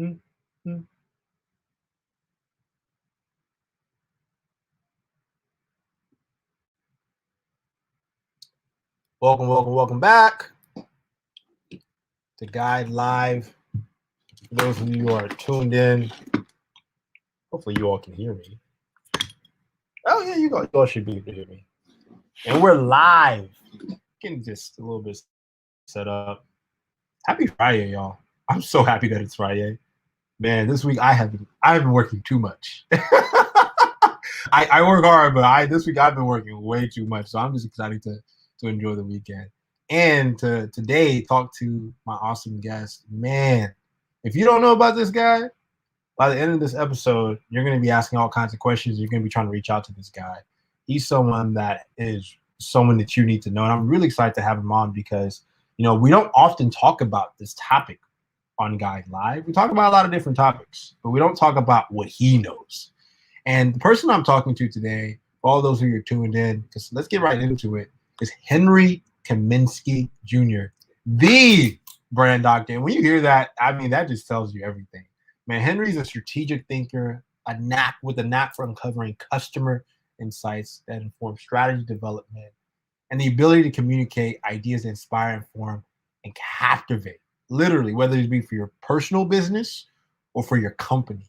mm, mm. Welcome back to Guide Live. For those of you who are tuned in, hopefully you all can hear me. Oh yeah, you all should be able to hear me. And we're live. Getting just a little bit set up. Happy Friday, y'all. I'm so happy that it's Friday. Man, this week I have been working too much. I work hard, but this week I've been working way too much. So I'm just excited to enjoy the weekend. And to today talk to my awesome guest. Man, if you don't know about this guy, by the end of this episode, you're going to be asking all kinds of questions. You're going to be trying to reach out to this guy. He's someone that you need to know. And I'm really excited to have him on because, we don't often talk about this topic on Guide Live. We talk about a lot of different topics, but we don't talk about what he knows. And the person I'm talking to today, for all those who are tuned in, because let's get right into it, is Henry Kaminsky Jr., the brand doctor. And when you hear that, I mean, that just tells you everything. Man, Henry's a strategic thinker, with a knack for uncovering customer insights that inform strategy development and the ability to communicate ideas that inspire, inform, and captivate. Literally, whether it be for your personal business or for your company.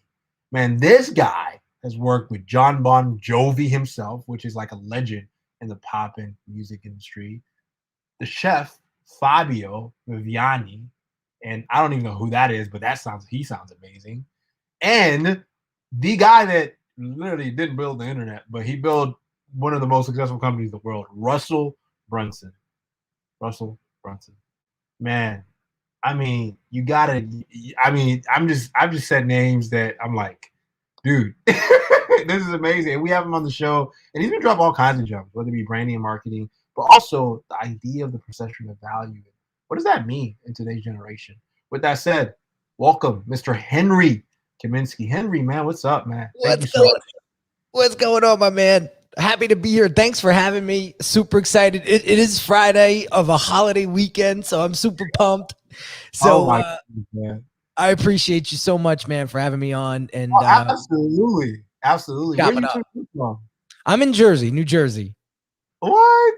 Man, this guy has worked with John Bon Jovi himself, which is like a legend in the pop and music industry. The chef, Fabio Viviani, and I don't even know who that is, but he sounds amazing. And the guy that literally didn't build the internet, but he built one of the most successful companies in the world, Russell Brunson. Man, I mean, I've just said names that I'm like, dude, this is amazing. And we have him on the show, and he's gonna drop all kinds of gems, whether it be branding and marketing, but also the idea of the perception of value. What does that mean in today's generation? With that said, welcome, Mr. Henry Kaminsky. Henry, man, what's up, man? What's going on, my man? Happy to be here. Thanks for having me. Super excited. It is Friday of a holiday weekend, so I'm super pumped. So goodness, man. I appreciate you so much, man, for having me on. And absolutely. Where are you from? I'm in Jersey, New Jersey. What?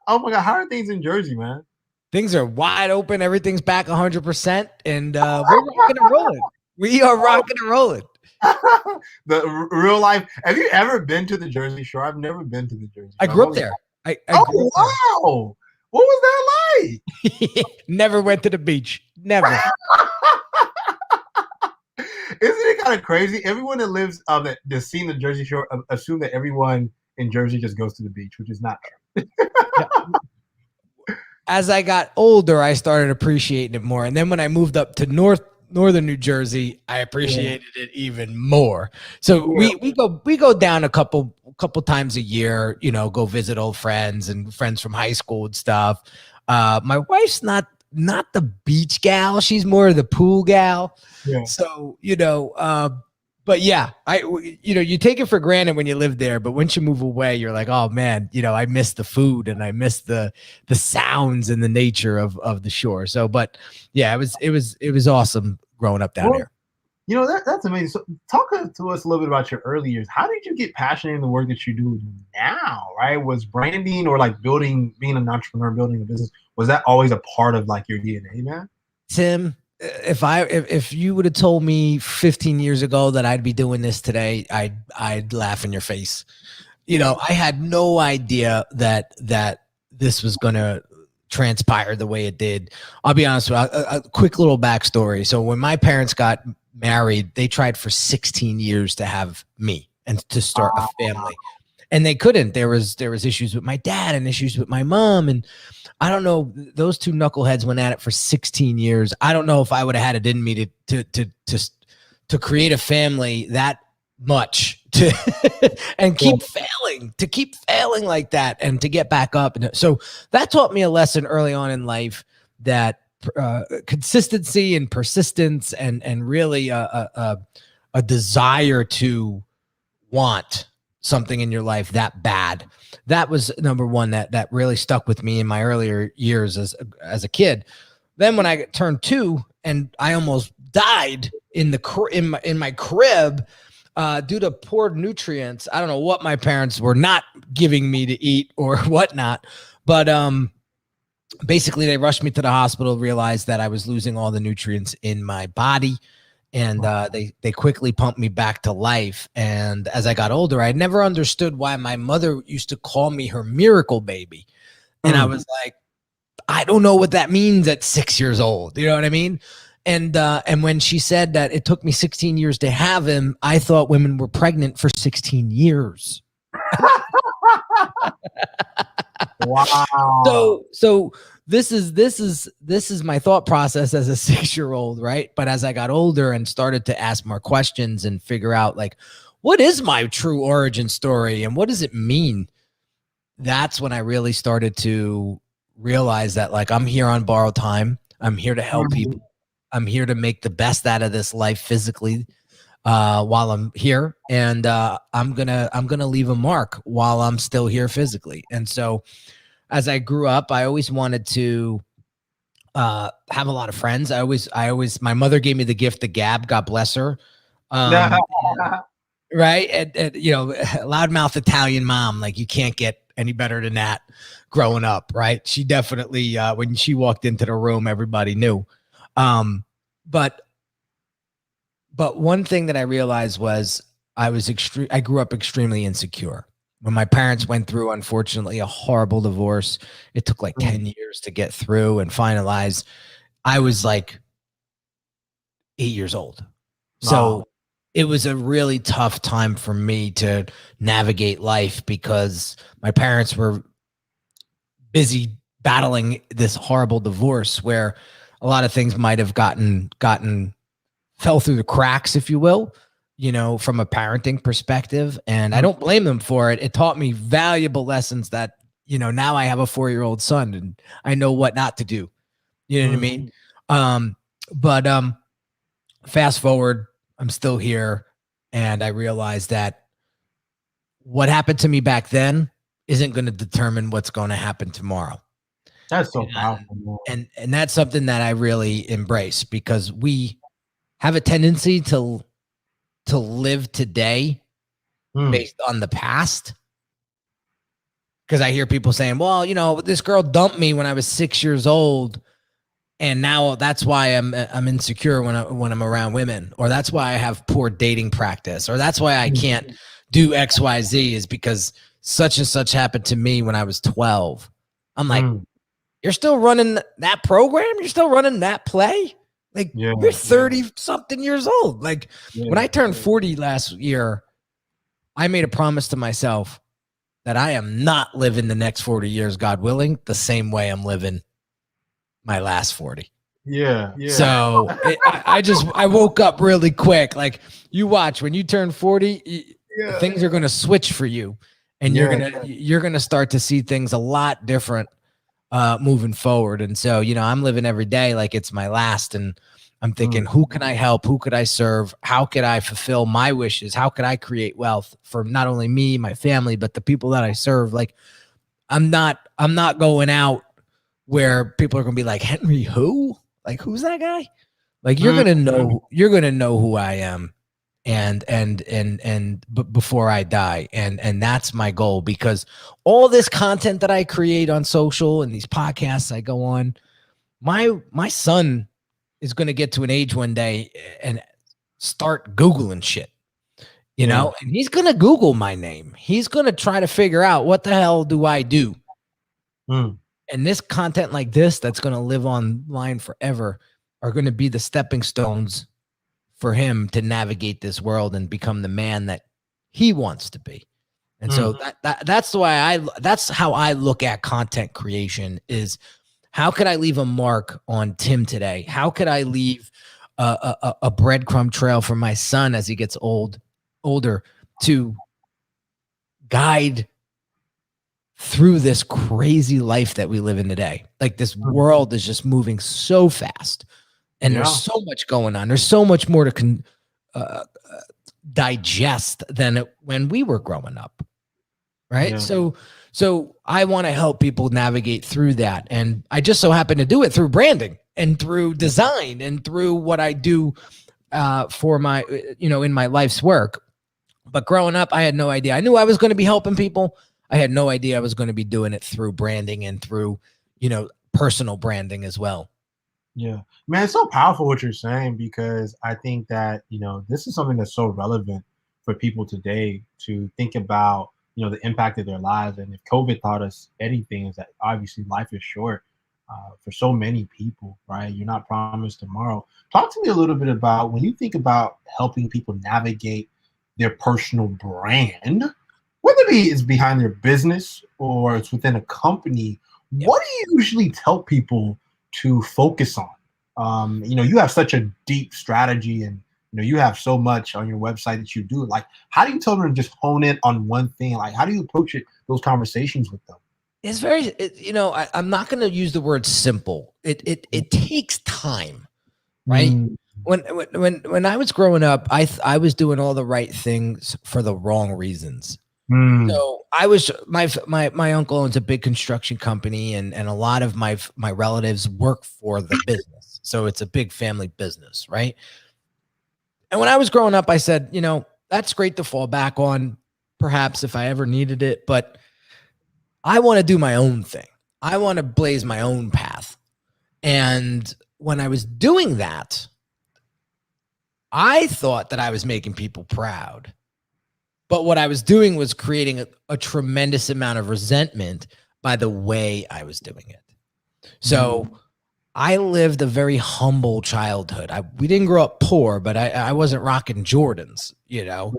Oh my God, how are things in Jersey, man? Things are wide open. Everything's back 100%, and we're rocking and rolling. We are rocking and rolling. The real life. Have you ever been to the Jersey Shore? I've never been to the Jersey Shore. I grew up there. Wow! What was that like? Never went to the beach. Never. Isn't it kind of crazy? Everyone that lives that's seen the Jersey Shore assume that everyone in Jersey just goes to the beach, which is not true. As I got older, I started appreciating it more. And then when I moved up to northern New Jersey, I appreciated it even more. So we go down a couple times a year, go visit old friends and friends from high school and stuff. My wife's not the beach gal. She's more of the pool gal. Yeah. So, but yeah, you take it for granted when you live there, but once you move away, you're like, oh man, I miss the food and I miss the sounds and the nature of the shore. So, but yeah, it was awesome growing up down there. That's amazing. So talk to us a little bit about your early years. How did you get passionate in the work that you do now, right? Was branding or like being an entrepreneur, building a business, was that always a part of like your DNA, man? Tim, if you would have told me 15 years ago that I'd be doing this today, I'd laugh in your face. I had no idea that this was going to transpire the way it did. I'll be honest with you, a quick little backstory. So when my parents got married, they tried for 16 years to have me and to start a family. And they couldn't. There was issues with my dad and issues with my mom. And I don't know, those two knuckleheads went at it for 16 years. I don't know if I would have had it in me to create a family that much and keep failing like that and to get back up. And so that taught me a lesson early on in life that consistency and persistence and really a desire to want something in your life that bad. That was number one that really stuck with me in my earlier years as a kid. Then when I turned 2 and I almost died in my crib due to poor nutrients. I don't know what my parents were not giving me to eat or whatnot, but basically they rushed me to the hospital, realized that I was losing all the nutrients in my body, and they quickly pumped me back to life. And as I got older, I never understood why my mother used to call me her miracle baby, and I was like, I don't know what that means at 6 years old. You know what I mean? And when she said that it took me 16 years to have him, I thought women were pregnant for 16 years. Wow. So this is my thought process as a 6-year-old, right? But as I got older and started to ask more questions and figure out, like, what is my true origin story and what does it mean? That's when I really started to realize that, like, I'm here on borrowed time. I'm here to help people. I'm here to make the best out of this life physically while I'm here, and I'm gonna leave a mark while I'm still here physically. And so, as I grew up, I always wanted to have a lot of friends. I always, my mother gave me the gift of gab. God bless her. Right, and you know, loudmouth Italian mom. Like, you can't get any better than that. Growing up, right? She definitely, when she walked into the room, everybody knew. But one thing that I realized was I grew up extremely insecure. When my parents went through, unfortunately, a horrible divorce, it took like 10 years to get through and finalize. I was like 8 years old. So it was a really tough time for me to navigate life because my parents were busy battling this horrible divorce where a lot of things might have fell through the cracks, if you will, you know, from a parenting perspective. And I don't blame them for it. It taught me valuable lessons that, you know, now I have a 4-year-old son and I know what not to do. You know what I mean? But fast forward, I'm still here, and I realized that what happened to me back then isn't going to determine what's going to happen tomorrow. That's so powerful. And that's something that I really embrace, because we have a tendency to live today based on the past. Because I hear people saying, well, you know, this girl dumped me when I was 6 years old, and now that's why I'm insecure when I'm around women, or that's why I have poor dating practice, or that's why I can't do XYZ, is because such and such happened to me when I was 12. I'm like, you're still running that program? You're still running that play? Like, you're 30 something years old. Like, when I turned 40 last year, I made a promise to myself that I am not living the next 40 years, God willing, the same way I'm living my last 40. So I woke up really quick. Like, you watch, when you turn 40, things are going to switch for you, and you're going to start to see things a lot different moving forward. And so, you know, I'm living every day like it's my last, and I'm thinking, who can I help? Who could I serve? How could I fulfill my wishes? How could I create wealth for not only me, my family, but the people that I serve? Like, I'm not going out where people are going to be like, Henry, who? Like, who's that guy? Like, you're going to know who I am. But before I die. And that's my goal, because all this content that I create on social and these podcasts I go on, my son is going to get to an age one day and start Googling shit, you know, and he's going to Google my name. He's going to try to figure out, what the hell do I do? And this content like this, that's going to live online forever, are going to be the stepping stones for him to navigate this world and become the man that he wants to be. And so that's that's how I look at content creation, is how could I leave a mark on Tim today? How could I leave a breadcrumb trail for my son as he gets older, to guide through this crazy life that we live in today? Like, this world is just moving so fast, and there's so much going on. There's so much more to digest than when we were growing up, right? So I want to help people navigate through that, and I just so happen to do it through branding and through design and through what I do for my, in my life's work. But growing up, I had no idea. I knew I was going to be helping people. I had no idea I was going to be doing it through branding and through, personal branding as well. Yeah, man, it's so powerful what you're saying, because I think that, this is something that's so relevant for people today to think about, the impact of their lives. And if COVID taught us anything, is that obviously life is short for so many people, right? You're not promised tomorrow. Talk to me a little bit about when you think about helping people navigate their personal brand, whether it's behind their business or it's within a company. Yep. What do you usually tell people to focus on? You have such a deep strategy, and you have so much on your website that you do. Like, how do you tell them to just hone in on one thing? Like, how do you approach those conversations with them? It's very, I'm not going to use the word simple. It takes time, right? Mm. When I was growing up, I was doing all the right things for the wrong reasons. Mm. So I was my uncle owns a big construction company, and a lot of my relatives work for the business. So it's a big family business, right? And when I was growing up, I said, that's great to fall back on, perhaps if I ever needed it, but I want to do my own thing. I want to blaze my own path. And when I was doing that, I thought that I was making people proud. But what I was doing was creating a tremendous amount of resentment by the way I was doing it. So I lived a very humble childhood. We didn't grow up poor, but I wasn't rocking Jordans, Yeah.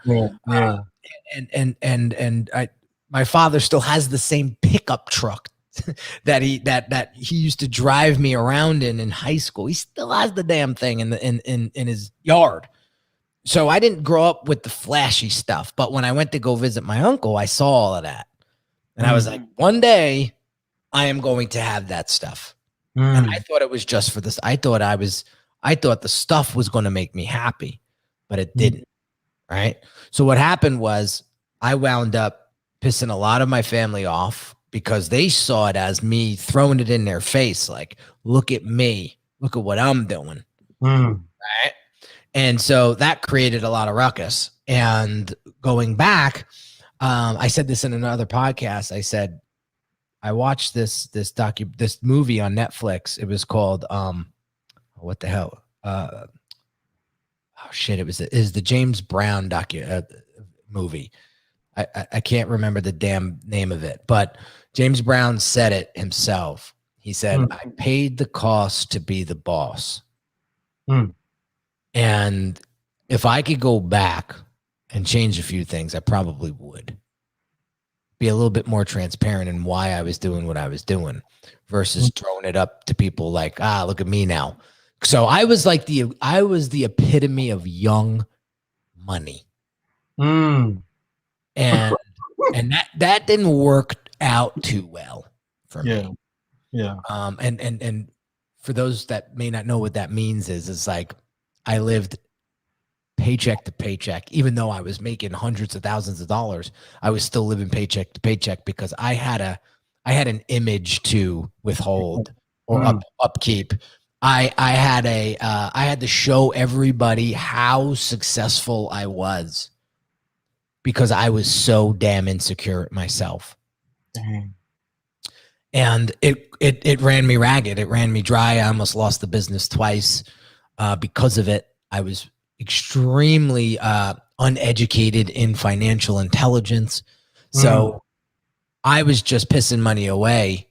My father still has the same pickup truck that he used to drive me around in high school. He still has the damn thing in his yard. So I didn't grow up with the flashy stuff, but when I went to go visit my uncle, I saw all of that. And I was like, one day I am going to have that stuff. And I thought it was just for this. I thought the stuff was going to make me happy, but it didn't. Right. So what happened was I wound up pissing a lot of my family off because they saw it as me throwing it in their face. Like, look at me, look at what I'm doing. Right. And so that created a lot of ruckus. And going back, I said this in another podcast. I said, I watched this movie on Netflix. It was called what the hell? Oh shit! It was the James Brown movie. I can't remember the damn name of it, but James Brown said it himself. He said, "I paid the cost to be the boss." And if I could go back and change a few things, I probably would. Be a little bit more transparent in why I was doing what I was doing versus throwing it up to people like, look at me now. So I was the epitome of young money. And that didn't work out too well for me. Yeah. And for those that may not know what that means is like I lived paycheck to paycheck. Even though I was making hundreds of thousands of dollars, I was still living paycheck to paycheck because I had an image to withhold or upkeep. I had to show everybody how successful I was because I was so damn insecure myself. Dang. And it ran me ragged. It ran me dry. I almost lost the business twice because of it. I was extremely uneducated in financial intelligence. So I was just pissing money away.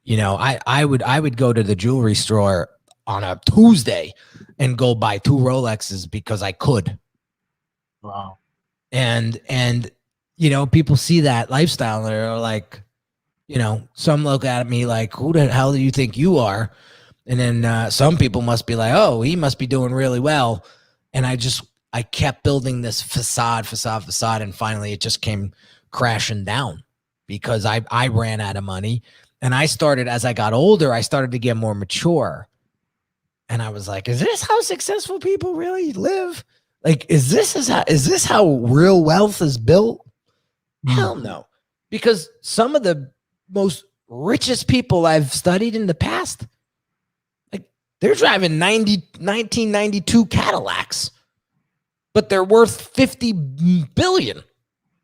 I would go to the jewelry store on a Tuesday and go buy 2 Rolexes because I could. Wow. And people see that lifestyle and they're like, some look at me like, who the hell do you think you are? And then some people must be like, oh, he must be doing really well. And I kept building this facade. And finally it just came crashing down because I ran out of money. And as I got older, I started to get more mature. And I was like, is this how successful people really live? Like, is this how real wealth is built? Hell no. Because some of the most richest people I've studied in the past, like they're driving 1992 Cadillacs. but they're worth 50 billion.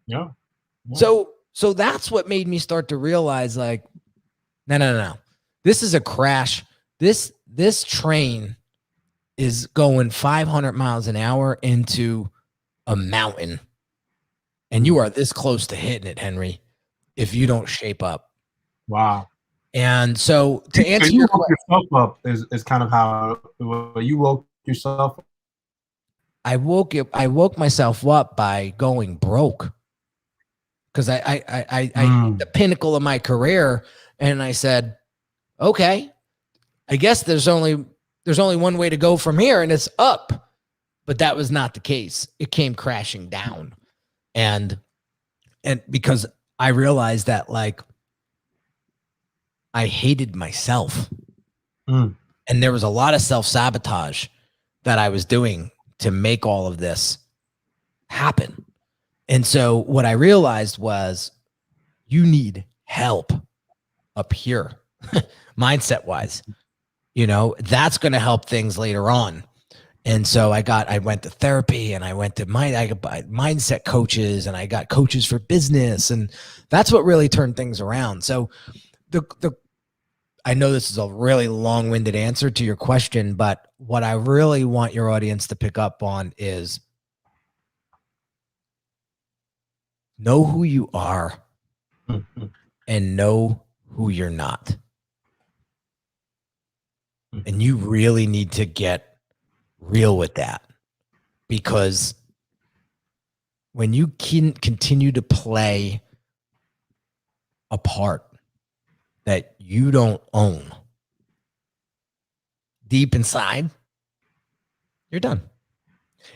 Yeah. So that's what made me start to realize, like, no. This is a crash. This train is going 500 miles an hour into a mountain. And you are this close to hitting it, Henry, if you don't shape up. Wow. And so to answer you your woke question, yourself up is kind of how you woke yourself up. I woke myself up by going broke. Because I hit the pinnacle of my career, and I said, okay, I guess there's only one way to go from here, and it's up. But that was not the case. It came crashing down. And because I realized that, like, I hated myself. And there was a lot of self-sabotage that I was doing to make all of this happen. And so what I realized was, you need help up here, mindset wise. You know, that's going to help things later on. And so I went to therapy, and I got mindset coaches, and I got coaches for business, and that's what really turned things around. So I know this is a really long-winded answer to your question, but what I really want your audience to pick up on is know who you are and know who you're not. And you really need to get real with that, because when you can continue to play a part that you don't own deep inside, you're done.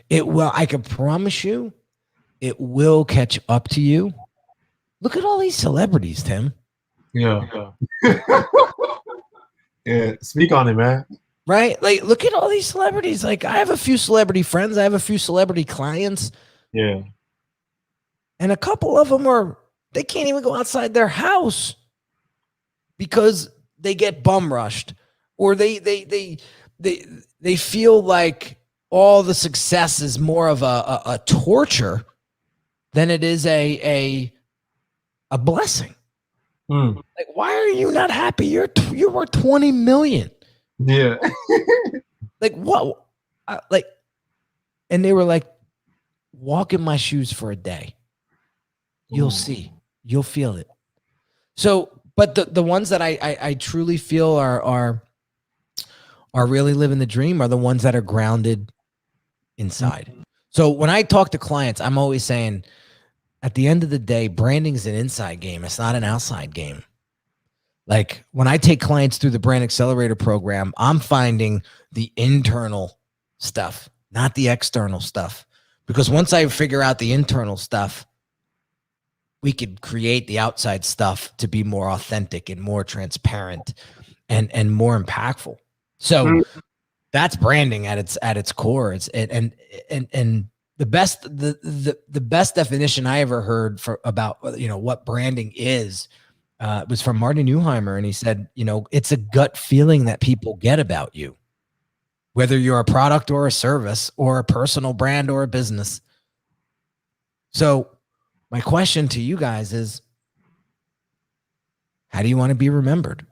It will, I can promise you, it will catch up to you. Look at all these celebrities, Tim. Yeah. Yeah. Speak on it, man. Right? Like, look at all these celebrities. Like, I have a few celebrity friends. I have a few celebrity clients. Yeah. And a couple of them they can't even go outside their house because they get bum rushed, or they feel like all the success is more of a torture than it is a blessing. Like, why are you not happy? You worth 20 million. Yeah. Like, what? Like, and they were like, walk in my shoes for a day. You'll see. You'll feel it. So, but the ones that I truly feel are really living the dream are the ones that are grounded inside. So when I talk to clients, I'm always saying, at the end of the day, branding is an inside game. It's not an outside game. Like, when I take clients through the Brand Accelerator program, I'm finding the internal stuff, not the external stuff. Because once I figure out the internal stuff, we could create the outside stuff to be more authentic and more transparent and more impactful. So that's branding at its core. It's and the best definition I ever heard about what branding is was from Martin Neuheimer, and he said, it's a gut feeling that people get about you, whether you're a product or a service or a personal brand or a business. So my question to you guys is, how do you want to be remembered?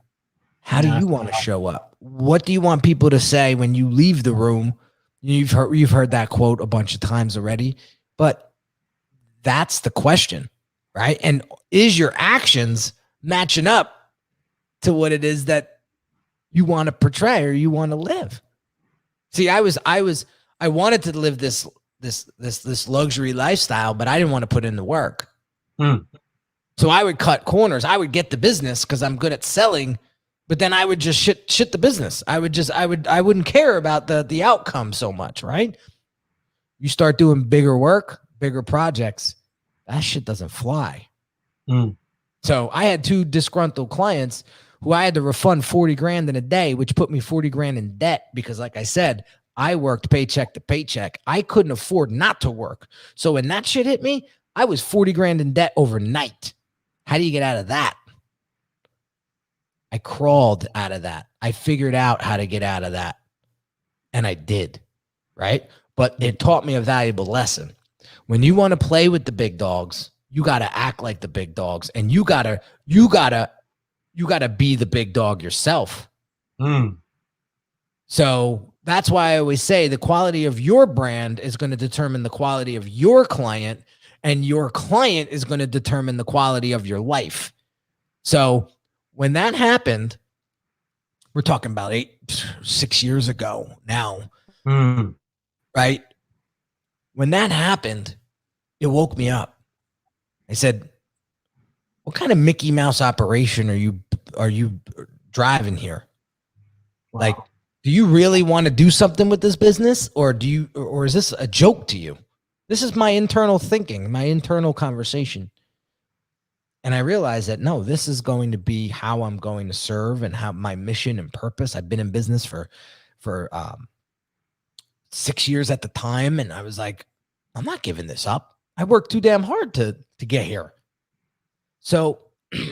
How do you want to show up? What do you want people to say when you leave the room? You've heard that quote a bunch of times already, but that's the question, right? And is your actions matching up to what it is that you want to portray or you want to live? See, I wanted to live this luxury lifestyle, but I didn't want to put in the work. So I would cut corners. I would get the business because I'm good at selling, but then I would just shit the business. I wouldn't care about the outcome so much, right? You start doing bigger work, bigger projects, that shit doesn't fly. So I had 2 disgruntled clients who I had to refund 40 grand in a day, which put me 40 grand in debt because, like I said, I worked paycheck to paycheck. I couldn't afford not to work. So when that shit hit me, I was 40 grand in debt overnight. How do you get out of that? I crawled out of that. I figured out how to get out of that. And I did, right? but it taught me a valuable lesson. When you want to play with the big dogs, you got to act like the big dogs, and you got to be the big dog yourself. So that's why I always say the quality of your brand is going to determine the quality of your client, and your client is going to determine the quality of your life. So when that happened, we're talking about 6 years ago now, right? When that happened, it woke me up. I said, what kind of Mickey Mouse operation are you driving here? Wow. Like, do you really want to do something with this business, or is this a joke to you? This is my internal thinking, my internal conversation. And I realized that no, this is going to be how I'm going to serve and how my mission and purpose. I've been in business for 6 years at the time, and I was like, I'm not giving this up. I worked too damn hard to get here. So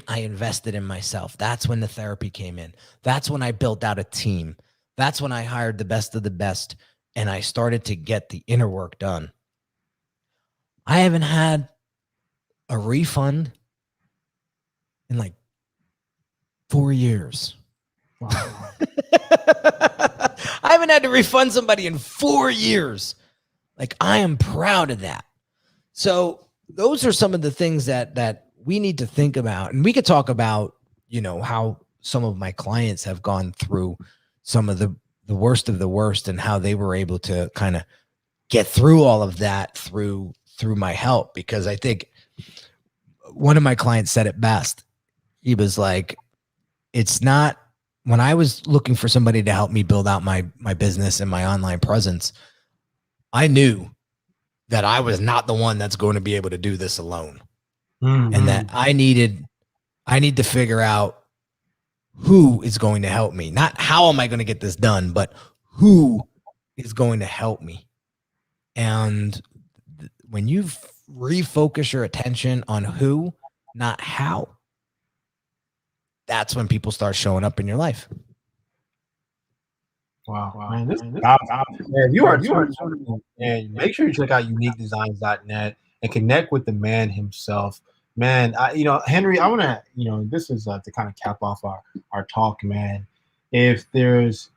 I invested in myself. That's when the therapy came in. That's when I built out a team. That's when I hired the best of the best, and I started to get the inner work done. I haven't had a refund in like 4 years. Wow. I haven't had to refund somebody in 4 years. Like, I am proud of that. So those are some of the things that we need to think about. And we could talk about, how some of my clients have gone through some of the worst of the worst, and how they were able to kind of get through all of that through my help. Because I think one of my clients said it best. He was like, it's not, when I was looking for somebody to help me build out my business and my online presence, I knew that I was not the one that's going to be able to do this alone. And that I need to figure out who is going to help me. Not how am I going to get this done, but who is going to help me. And when you refocus your attention on who, not how, that's when people start showing up in your life. Wow. Man, you are and make sure you check out uniquedesigns.net and connect with the man himself. Man, Henry, I want to, this is to kind of cap off our talk, man. If there's,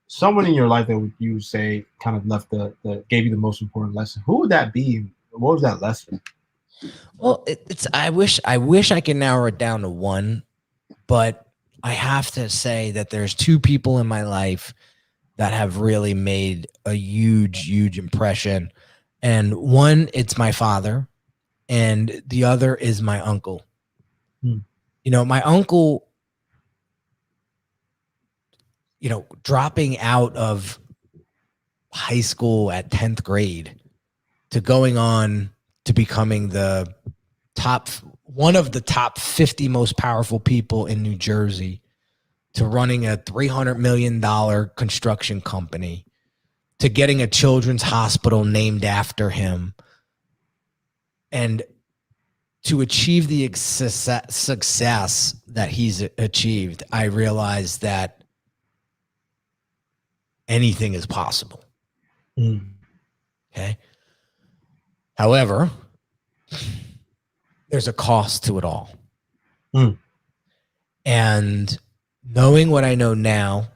someone in your life that you say kind of left gave you the most important lesson, who would that be? What was that lesson? Well, I wish I could narrow it down to one, but I have to say that there's two people in my life that have really made a huge, huge impression. And one, it's my father, and the other is my uncle. My uncle, dropping out of high school at 10th grade to going on to becoming one of the top 50 most powerful people in New Jersey, to running a $300 million construction company, to getting a children's hospital named after him, and to achieve the success that he's achieved, I realized that anything is possible. Okay. However, there's a cost to it all. And knowing what I know now,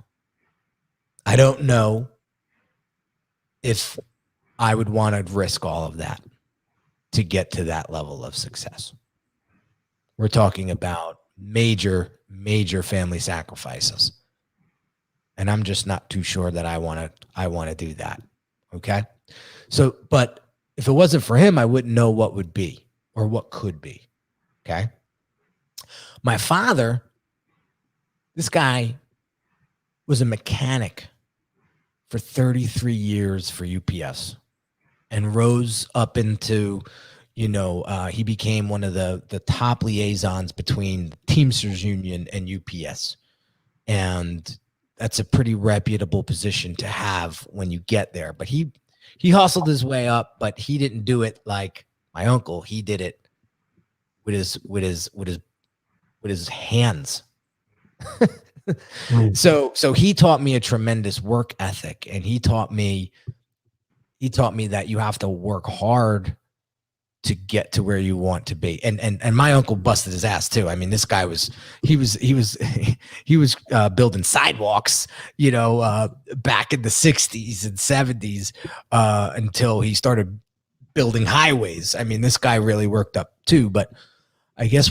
I don't know if I would want to risk all of that to get to that level of success. We're talking about major, major family sacrifices. And I'm just not too sure that I want to do that. Okay. So, but if it wasn't for him, I wouldn't know what would be or what could be. Okay. My father, this guy was a mechanic for 33 years for UPS, and rose up into, he became one of the top liaisons between Teamsters Union and UPS. And that's a pretty reputable position to have when you get there. But he hustled his way up, but he didn't do it like my uncle. He did it with his hands. So he taught me a tremendous work ethic, and he taught me he taught me that you have to work hard to get to where you want to be. And my uncle busted his ass too. I mean, this guy was he was building sidewalks, back in the 60s and 70s, until he started building highways. I mean, this guy really worked up too. But I guess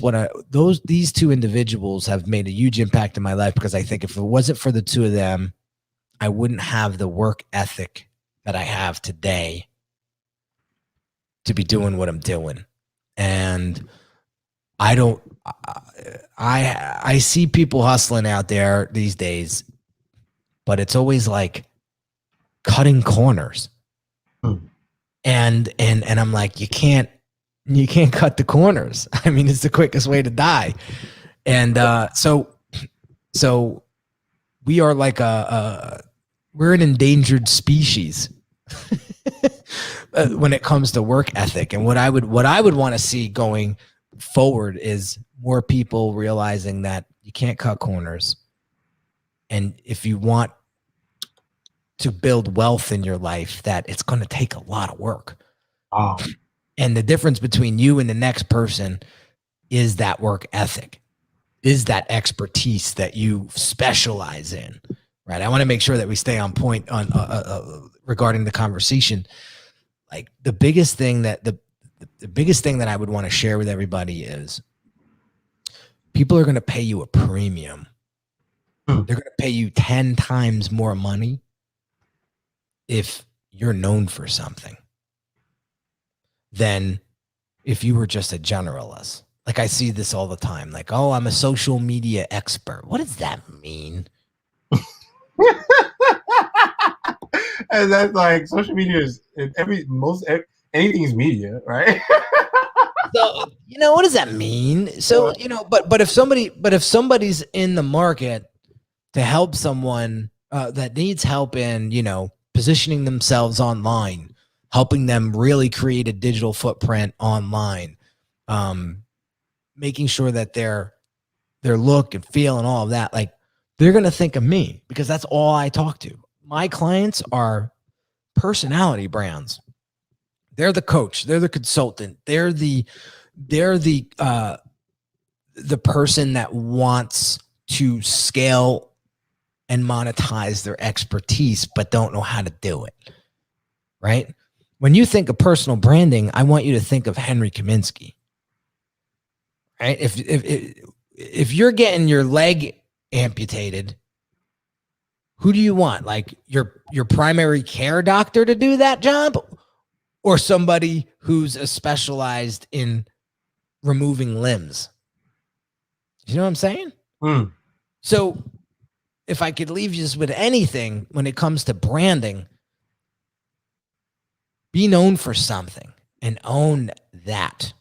these two individuals have made a huge impact in my life, because I think if it wasn't for the two of them, I wouldn't have the work ethic that I have today to be doing what I'm doing. And I see people hustling out there these days, but it's always like cutting corners. And I'm like, you can't cut the corners. I mean, it's the quickest way to die. And so we are like we're an endangered species when it comes to work ethic. And what I would want to see going forward is more people realizing that you can't cut corners. And if you want to build wealth in your life, that it's going to take a lot of work. And the difference between you and the next person is that work ethic, is that expertise that you specialize in, right? I want to make sure that we stay on point on regarding the conversation. Like the biggest thing that I would want to share with everybody is people are going to pay you a premium. They're going to pay you 10 times more money if you're known for something than if you were just a generalist. Like I see this all the time. Like, oh, I'm a social media expert. What does that mean? And that's like social media is anything's media, right? So, what does that mean? So, but if somebody's in the market to help someone that needs help in, positioning themselves online, helping them really create a digital footprint online, making sure that their look and feel and all of that, like they're going to think of me because that's all I talk to. My clients are personality brands. They're the coach, they're the consultant, they're the person that wants to scale and monetize their expertise, but don't know how to do it. Right? When you think of personal branding, I want you to think of Henry Kaminsky. Right? If you're getting your leg amputated, who do you want? Like your primary care doctor to do that job, or somebody who's specialized in removing limbs? You know what I'm saying? So if I could leave you just with anything when it comes to branding, be known for something and own that.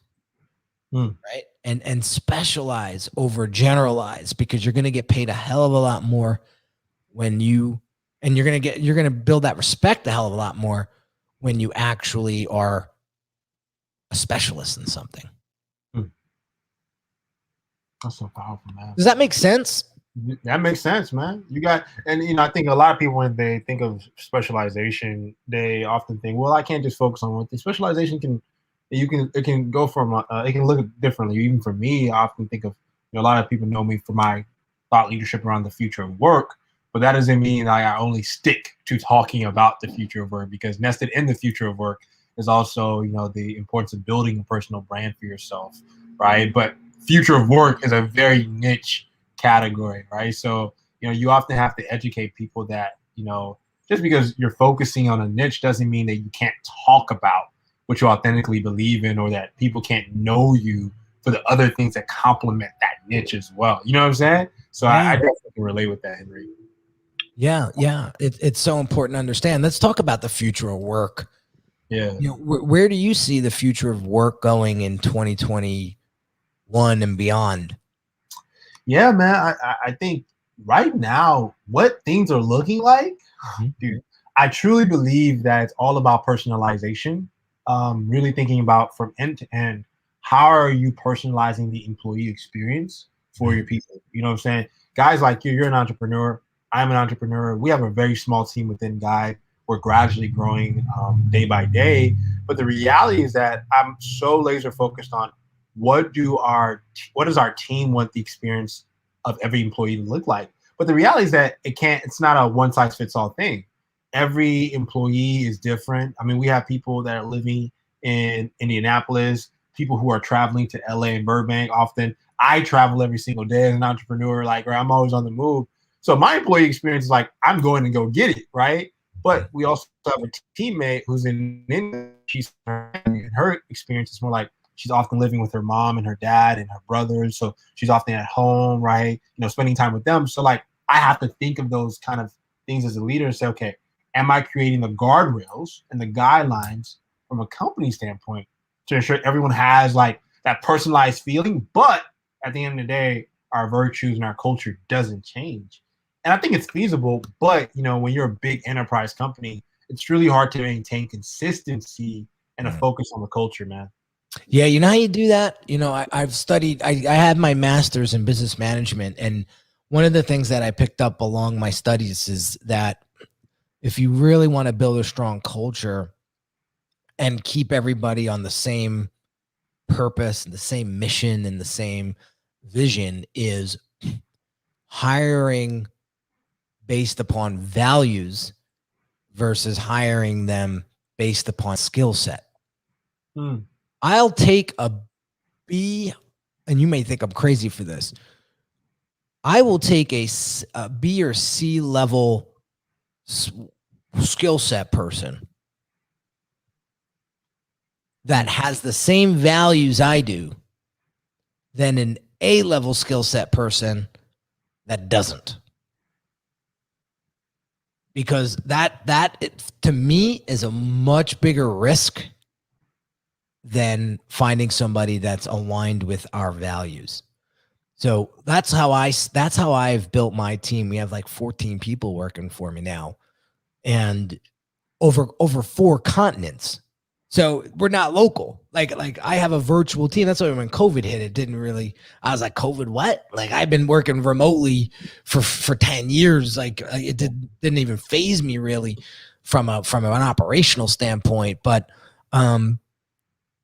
Right? And specialize over generalize, because you're going to get paid a hell of a lot more you're going to build that respect a hell of a lot more when you actually are a specialist in something. That's so powerful, man. Does that make sense? That makes sense, man. I think a lot of people, when they think of specialization, they often think, well, I can't just focus on one thing. Specialization it can go from it can look differently. Even for me, I often think of, a lot of people know me for my thought leadership around the future of work, but that doesn't mean I only stick to talking about the future of work, because nested in the future of work is also, the importance of building a personal brand for yourself, right? But future of work is a very niche category, right? So, you often have to educate people that, just because you're focusing on a niche doesn't mean that you can't talk about what you authentically believe in, or that people can't know you for the other things that complement that niche as well. You know what I'm saying? So I definitely can relate with that, Henry. Yeah. It's so important to understand. Let's talk about the future of work. Yeah. Where do you see the future of work going in 2021 and beyond? Yeah, man. I think right now, what things are looking like, dude, I truly believe that it's all about personalization. Really thinking about from end to end, how are you personalizing the employee experience for your people? You know what I'm saying? Guys like you're an entrepreneur. I'm an entrepreneur. We have a very small team within Guide. we're gradually growing day by day. But the reality is that I'm so laser focused on what does our team want the experience of every employee to look like. But the reality is that it's not a one size fits all thing. Every employee is different. I mean, we have people that are living in Indianapolis, people who are traveling to LA and Burbank. Often I travel every single day as an entrepreneur, or I'm always on the move. So my employee experience is like, I'm going to go get it, right? But we also have a teammate who's in India. Her experience is more like she's often living with her mom and her dad and her brothers. So she's often at home, right? Spending time with them. So like, I have to think of those kind of things as a leader and say, okay, am I creating the guardrails and the guidelines from a company standpoint to ensure everyone has like that personalized feeling, but at the end of the day, our virtues and our culture doesn't change. And I think it's feasible, but when you're a big enterprise company, it's really hard to maintain consistency and a focus on the culture, man. Yeah, you know how you do that? I've studied, I had my master's in business management, and one of the things that I picked up along my studies is that if you really want to build a strong culture and keep everybody on the same purpose and the same mission and the same vision, is hiring based upon values versus hiring them based upon skill set. I'll take a B, and you may think I'm crazy for this. I will take a B or C level skill set person that has the same values I do than an A level skill set person that doesn't. Because that to me is a much bigger risk than finding somebody that's aligned with our values. So that's how I've built my team. We have like 14 people working for me now, and over 4 continents. So we're not local. Like I have a virtual team. That's why when COVID hit, it didn't really, I was like, COVID, what? Like I've been working remotely for 10 years. Like it didn't even phase me really from an operational standpoint. But,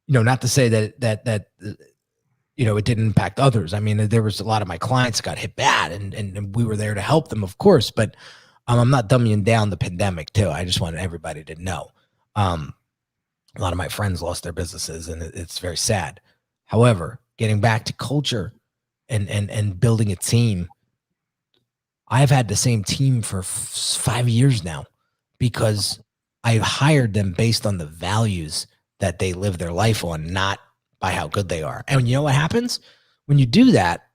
not to say that it didn't impact others. I mean, there was a lot of my clients got hit bad, and we were there to help them, of course. But I'm not dumbing down the pandemic too. I just wanted everybody to know. A lot of my friends lost their businesses, and it's very sad. However, getting back to culture and building a team, I've had the same team for 5 years now because I've hired them based on the values that they live their life on, not by how good they are. And you know what happens? When you do that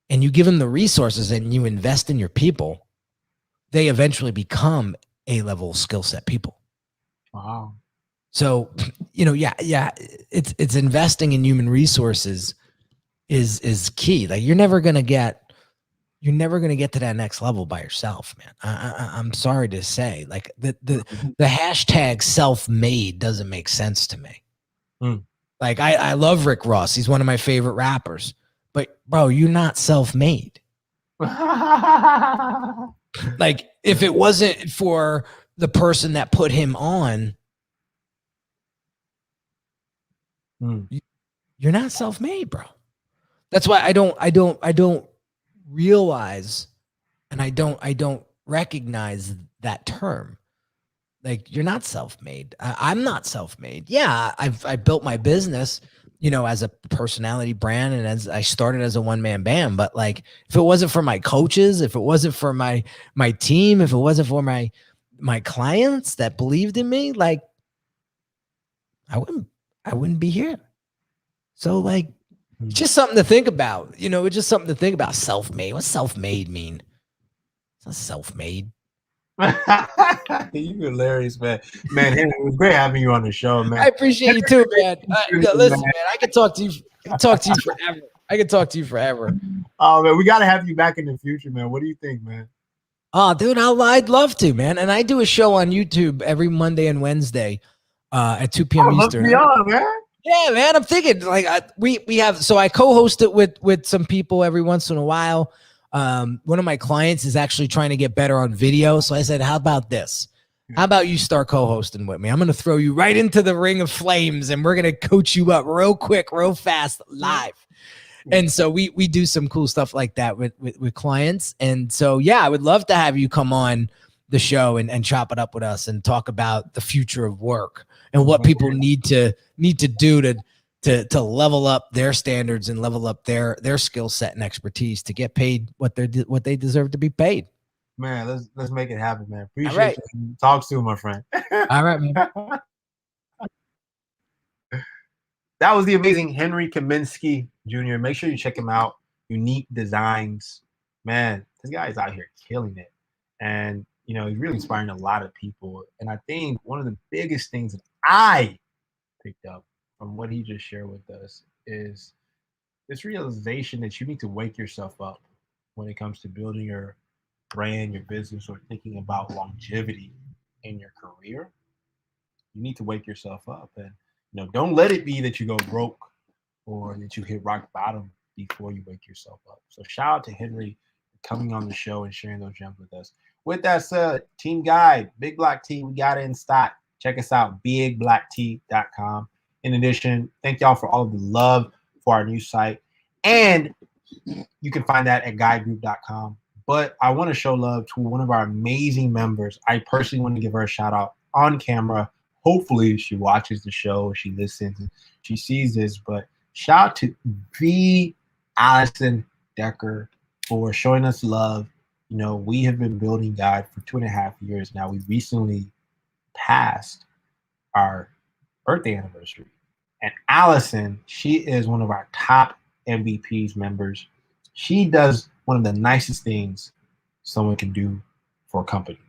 and you give them the resources and you invest in your people, they eventually become A-level skill set people. Wow. So, it's investing in human resources is key. Like you're never gonna get to that next level by yourself, man. I'm sorry to say, like the hashtag self-made doesn't make sense to me. Like I love Rick Ross. He's one of my favorite rappers, but bro, you're not self-made. Like if it wasn't for the person that put him on, you're not self-made, bro. That's why I don't realize, and I don't recognize that term. Like you're not self-made. I'm not self-made. Yeah, I built my business, as a personality brand, and as I started as a one-man band. But like, if it wasn't for my coaches, if it wasn't for my team, if it wasn't for my clients that believed in me, like I wouldn't be here. So like, it's just something to think about. It's just something to think about. Self-made. What's self-made mean? It's not self-made. You're hilarious, man. Man, it was great having you on the show, man. I appreciate you too, man. Listen, man, I could talk to you forever. I could talk to you forever. Oh man, we gotta have you back in the future, man. What do you think, man? Oh, dude, I'd love to, man. And I do a show on YouTube every Monday and Wednesday at 2 p.m. Eastern. Be on, man. Yeah, man. I'm thinking like we have. So I co-host it with some people every once in a while. One of my clients is actually trying to get better on video, so I said, "How about this? How about you start co-hosting with me? I'm going to throw you right into the ring of flames, and we're going to coach you up real quick, real fast, live. And so we do some cool stuff like that with clients. And so, yeah, I would love to have you come on the show and chop it up with us and talk about the future of work and what people need to do to level up their standards and level up their skill set and expertise to get paid what they deserve to be paid. Man, let's make it happen, man. Appreciate you. Talk soon, my friend. All right, man. That was the amazing Henry Kaminsky Jr. Make sure you check him out. Unique Designs. Man, this guy's out here killing it. And, you know, he's really inspiring a lot of people. And I think one of the biggest things that I picked up from what he just shared with us is this realization that you need to wake yourself up when it comes to building your brand, your business, or thinking about longevity in your career. You need to wake yourself up, and don't let it be that you go broke or that you hit rock bottom before you wake yourself up. So shout out to Henry for coming on the show and sharing those gems with us. With that said, Team Guide, Big Black Tea, we got it in stock. Check us out, bigblacktea.com. In addition, thank y'all for all of the love for our new site, and you can find that at guidegroup.com. But I want to show love to one of our amazing members. I personally want to give her a shout out on camera. Hopefully she watches the show, she listens, she sees this. But shout out to the Allison Decker for showing us love. We have been building Guide for 2.5 years now. We recently passed our birthday anniversary. And Allison, she is one of our top MVPs members. She does one of the nicest things someone can do for a company.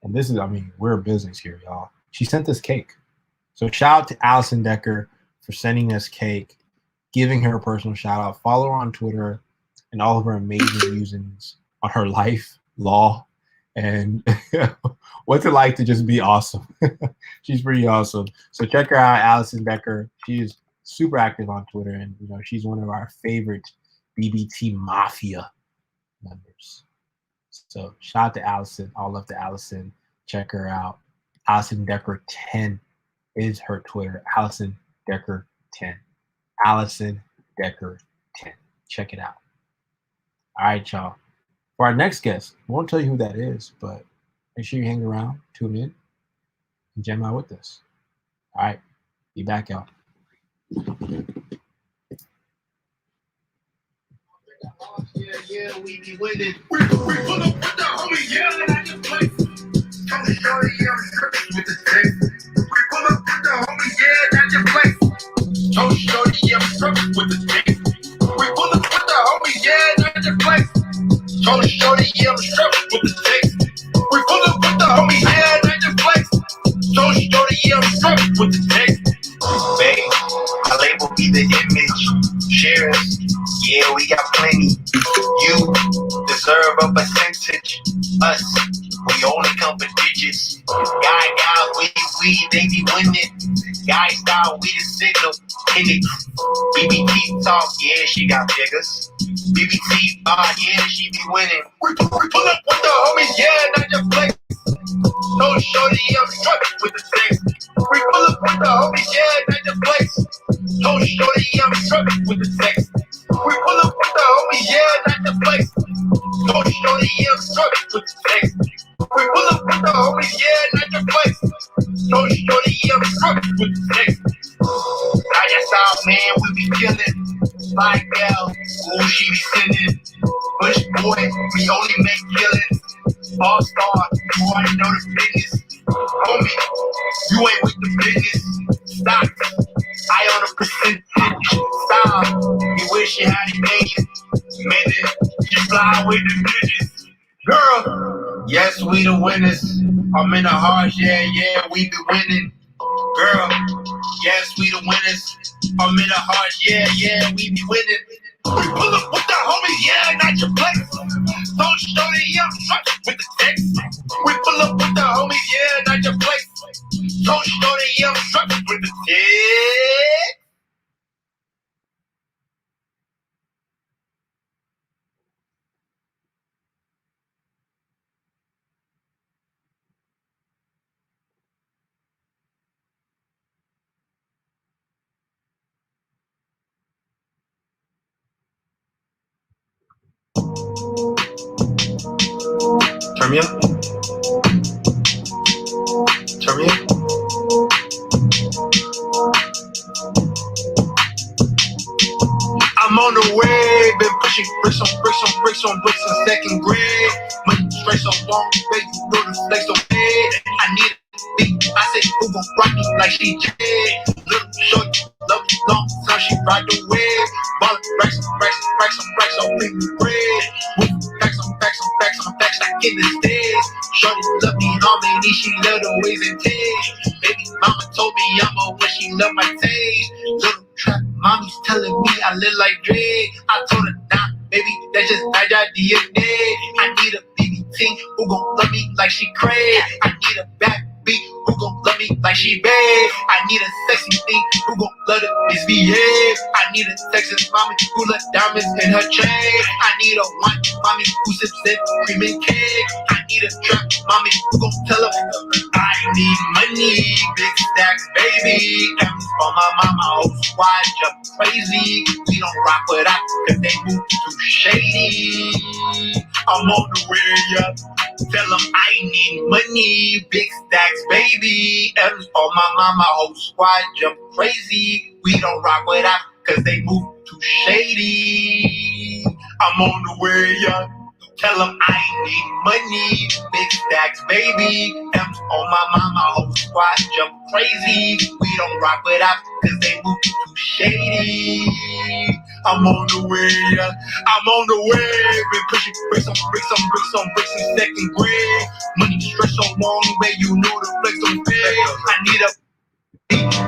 And this is, we're a business here, y'all. She sent us cake. So shout out to Allison Decker for sending us cake, giving her a personal shout out. Follow her on Twitter and all of her amazing musings on her life, law, and what's it like to just be awesome. She's pretty awesome. So check her out, Allison Decker. She is super active on Twitter, and she's one of our favorite BBT Mafia members. So shout out to Allison. All love to Allison. Check her out. Allison Decker 10 is her Twitter. Allison Decker 10. Allison Decker 10. Check it out. All right, y'all. For our next guest, I won't tell you who that is, but make sure you hang around, tune in, and jam out with us. All right. Be back, y'all. Yeah, we be winning. We pull up with the homie, yeah, and I just play. Tell me, shorty, yeah, I'm stripping with the tape. We pull up with the homie, yeah, and I just play. Tell me, shorty, yeah, I'm stripping with the tape. We pull up with the homie, yeah, and I just play. Tell me, shorty, yeah, I'm stripping with the tape. We pull up with the homie, yeah, and I just play. Tell me, shorty, yeah, I'm stripping with the tape. Babe, my label be the image. Shares, yeah, we got plenty. You deserve a percentage. Us, we only come for digits. Guy, we, they be winning. Guy style, we the signal. In it. BBT talk, yeah, she got figures. BBT, yeah, she be winning. We pull up with the homies, yeah, not just play. No shorty, I'm struggling with the thing. We pull up with the homies, yeah, not just play. No shorty, I'm struggling with the text. We pull up with the homies, yeah, not just play. No shorty, I'm struggling with the text. We pull up with the homies, yeah, not just play. No shorty, I'm struggling with the text. Now that's our man, we be killing. My gal, ooh, she be sinning. Bush boy, we only make killings. All star, you already know the business. Homie, you ain't with the business. Stop. I own a percentage. Stop. You wish you had it made. Maybe you fly with the bitches. Girl, yes, we the winners. I'm in the heart, yeah, we be winning. Girl, yes, we the winners. I'm in the heart, yeah, we be winning. We pull up with the homie, yeah, not your place. Don't show the young truck with the text. We pull up with the homie, yeah, not your place. Don't show the young truck with the text. Turn me up. Turn me up. I'm on the way, been pushing bricks on bricks on bricks on bricks in second grade. Money straight so long, baby, know the flex so bad. I need a beat. I said, who gon' rock me like she dead? Little short, love me long, so she ride the wave. Ballin' racks on racks on racks on racks on big bread. Move facts on facts on facts on facts like in the stairs. Shorty love me harmony, she love the ways and taste. Baby mama told me I'm a when she love my taste. Little trap mommy's telling me I live like Dre. I told her nah, baby, that's just not your DNA. I need a BBT who gon' love me like she crave. I need a back beat who gon' love me like she bad. I need a sexy thing who gon' love to misbehave. I need a Texas mommy who let diamonds in her chain. I need a wine mommy who sips that cream and cake. I need a trap mommy who gon' tell her I need money, big stacks, baby. M's for my mama, whole squad jump crazy. We don't rock with us cause they move too shady. I'm on the way up. Tell them I need money, big stacks, baby. M's for my mama, whole squad jump crazy. We don't rock with us cause they move too shady. I'm on the way up. Tell them I need money, big stacks, baby. M's on my mama, whole squad jump crazy. We don't rock with us cause they move too shady. I'm on the way, I'm on the way. Been pushing bricks on bricks on bricks on bricks in second grade. Money stretch so long, way you know the flex on bed. I need a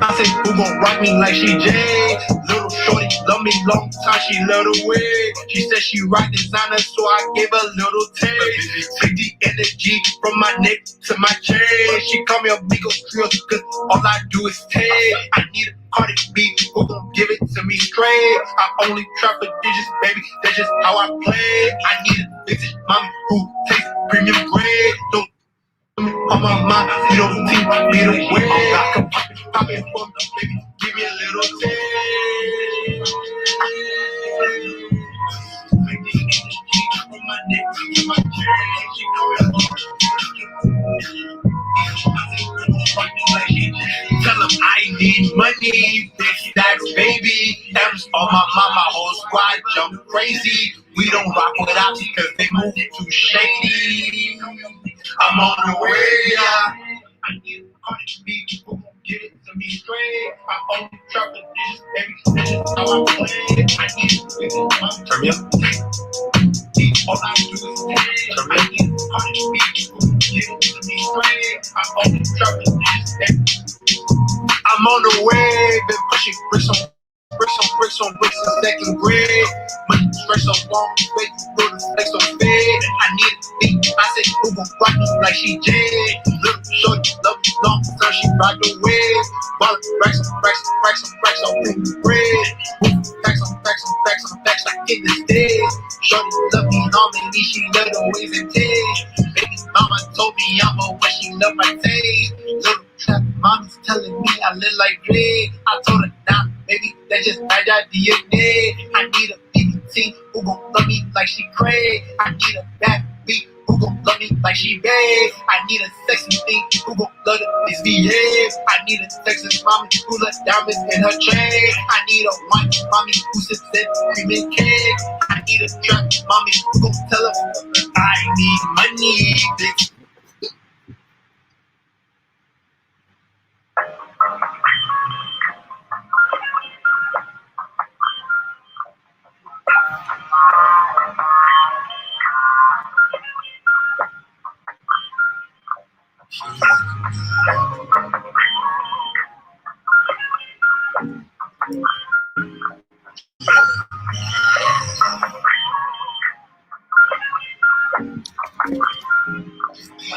I said, who gon' rock me like she Jay? Little shorty, love me long time, she love the way. She said she rock designer, so I gave her a little taste. Take the energy from my neck to my chain. She call me a big old trio, cause all I do is take. I need a Cardi B, who gon' give it to me straight. I only trap for digits, baby, that's just how I play. I need a vintage mommy who takes premium grade. Don't on my mind, you don't think me the way. I can pop it for me, baby. Give me a little taste. From my neck to my chain, she know tell them I need money, big stacks, baby. M's on my mama, whole squad jump crazy. We don't rock with us because they move too shady. I'm on the way, I need Cardi B, who gon' get it to me straight. I only trap the dishes, baby. This is how I play. I need turn me up. All I do is turn me up. I need Cardi B, who gon' get it to me straight. I only trap the dishes, baby. I'm on the way, been pushing bricks on bricks on bricks on bricks in second grade. Money stretch so long, wait, know the flex so bad. I need a beat. I said, who gon' rock me like she Jay? Little short, love me long, so she ride the wave. Ballin' racks on racks on racks on racks on big bread. Move facts on facts on facts on facts like in the stairs. Shorty love me harmony, she love the ways and taste. Baby mama told me I'm a when she love my taste. Little trap mommy's telling me I live like Dre. I told her nah, baby, that's just not your DNA. I need a BBT who gon' love me like she crave. I need a bad beat who gon' love me like she bad. I need a sexy thing who gon' love to misbehave. I need a Texas mommy who let diamonds in her chain. I need a wine mommy who sips that cream and cake. I need a trap mommy who gon' tell her I need money, bitch.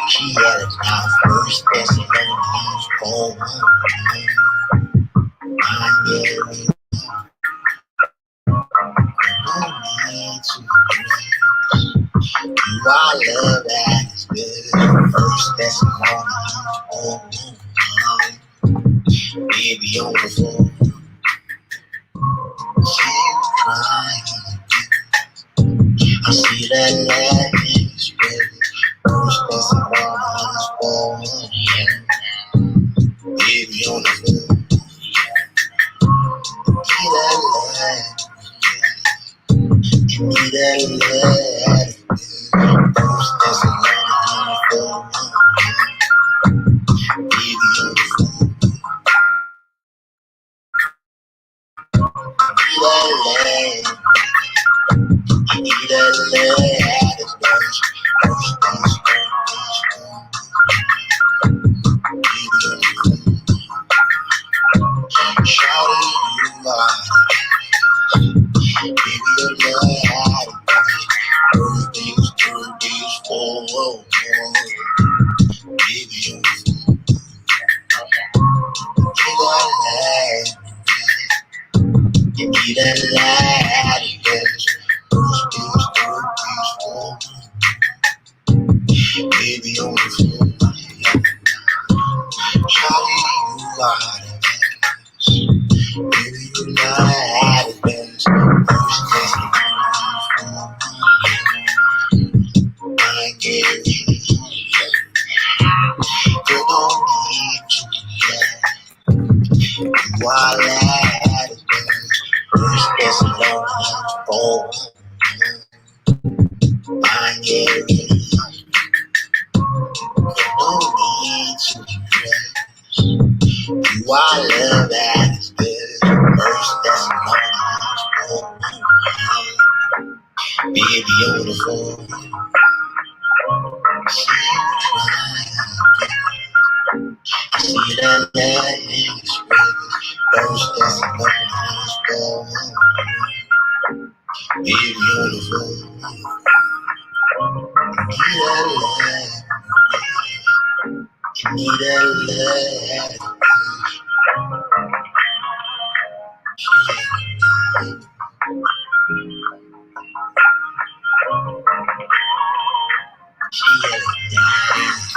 She was my first Thessalonians 4:1. I'm getting you I love that is good. First Thessalonians 4:1. Baby on the phone, she's crying. I see that light is red. First Give me that love. First Thessalonians 4:1. Baby, on the phone. Give me that love. Give me that love. First Thessalonians 4:1. Baby, on the phone. Shawty, you are. Baby, your love. Birthdays, for baby, you give me that light, yes. Birthdays, for baby, on the floor. Shawty, you light, baby, you light, yes. Birthdays, I get you. You don't need to while I first Thessalonians 4:1. I get you. No need to you are love that is good. First Thessalonians 4:1. Baby on the phone. See you trying. I see that light is red. First Thessalonians 4:1. Baby on the phone. Give me that love. Give me that love. She had a nice. She had a nice.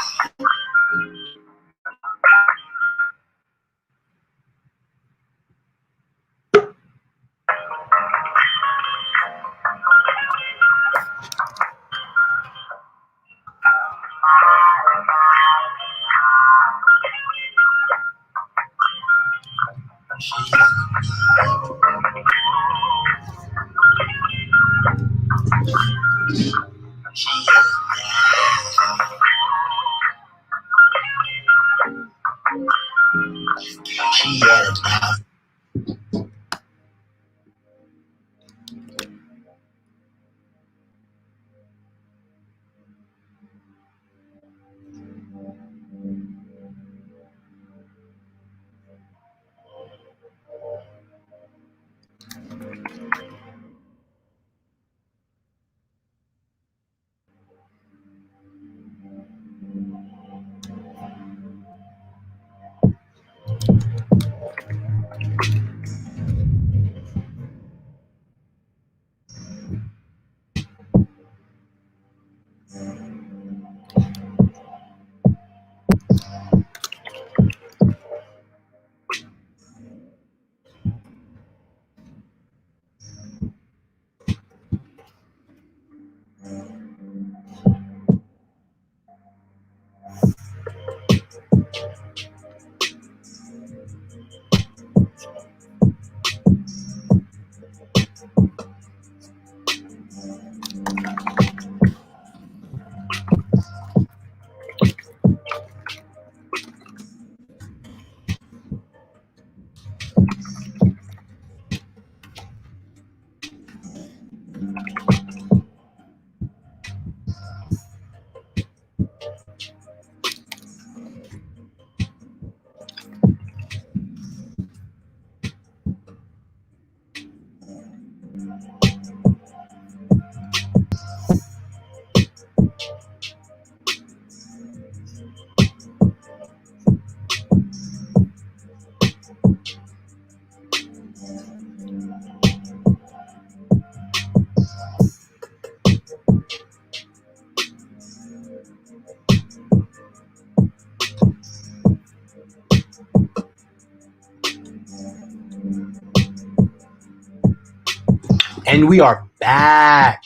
And we are back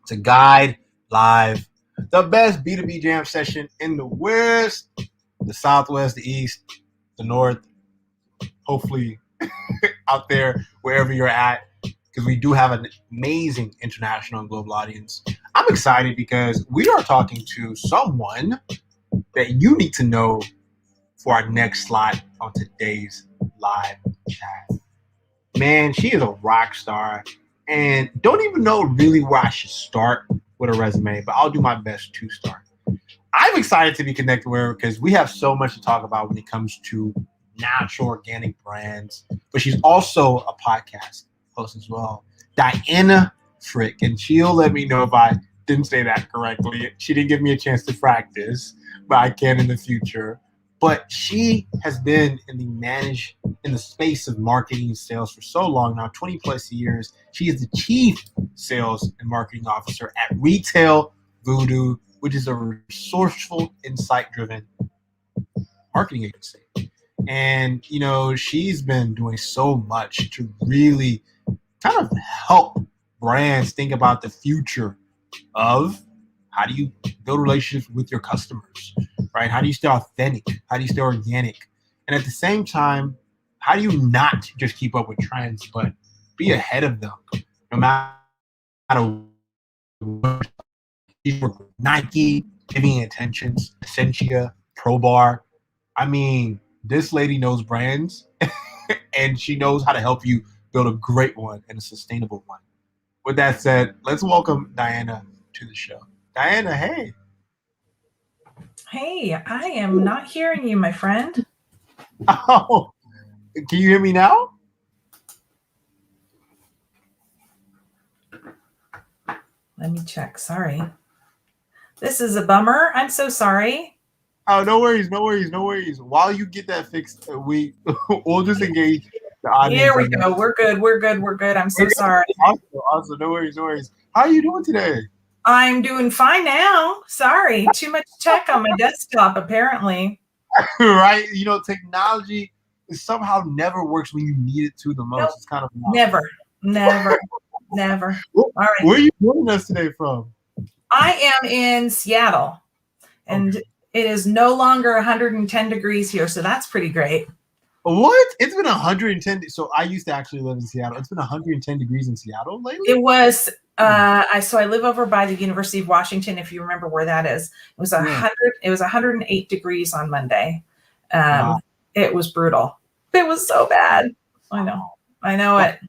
to Guide Live, the best B2B jam session in the West, the Southwest, the East, the North. Hopefully, out there wherever you're at, because we do have an amazing international and global audience. I'm excited because we are talking to someone that you need to know for our next slot on today's live chat. Man, she is a rock star and don't even know really where I should start with a resume, but I'll do my best to start. I'm excited to be connected with her because we have so much to talk about when it comes to natural organic brands, but she's also a podcast host as well. Diana Frick, and she'll let me know if I didn't say that correctly. She didn't give me a chance to practice, but I can in the future. But she has been in the space of marketing and sales for so long now, 20 plus years. She is the chief sales and marketing officer at Retail Voodoo, which is a resourceful, insight-driven marketing agency. And, you know, she's been doing so much to really kind of help brands think about the future of how do you build relationships with your customers, right? How do you stay authentic? How do you stay organic? And at the same time, how do you not just keep up with trends, but be ahead of them? No matter what, she's worked with Nike, Giving Attentions, Essentia, Pro Bar. I mean, this lady knows brands and she knows how to help you build a great one and a sustainable one. With that said, let's welcome Diana to the show. Diana, hey. Hey, I am not hearing you, my friend. Oh, can you hear me now? Let me check. Sorry. This is a bummer. I'm so sorry. Oh, no worries, no worries, no worries. While you get that fixed, we'll just engage the audience. Here we go. We're good. We're good. We're good. I'm so sorry. Awesome. No worries, no worries. How are you doing today? I'm doing fine now. Sorry. Too much tech on my desktop, apparently. Right? You know, technology somehow never works when you need it to the most. Nope. It's kind of never. All right. Where are you joining us today from? I am in Seattle, and it is no longer 110 degrees here, so that's pretty great. What? It's been 110. So I used to actually live in Seattle. It's been 110 degrees in Seattle lately? It was, I live over by the University of Washington, if you remember where that is. It was 108 degrees on Monday. Wow. It was brutal. It was so bad. I know it.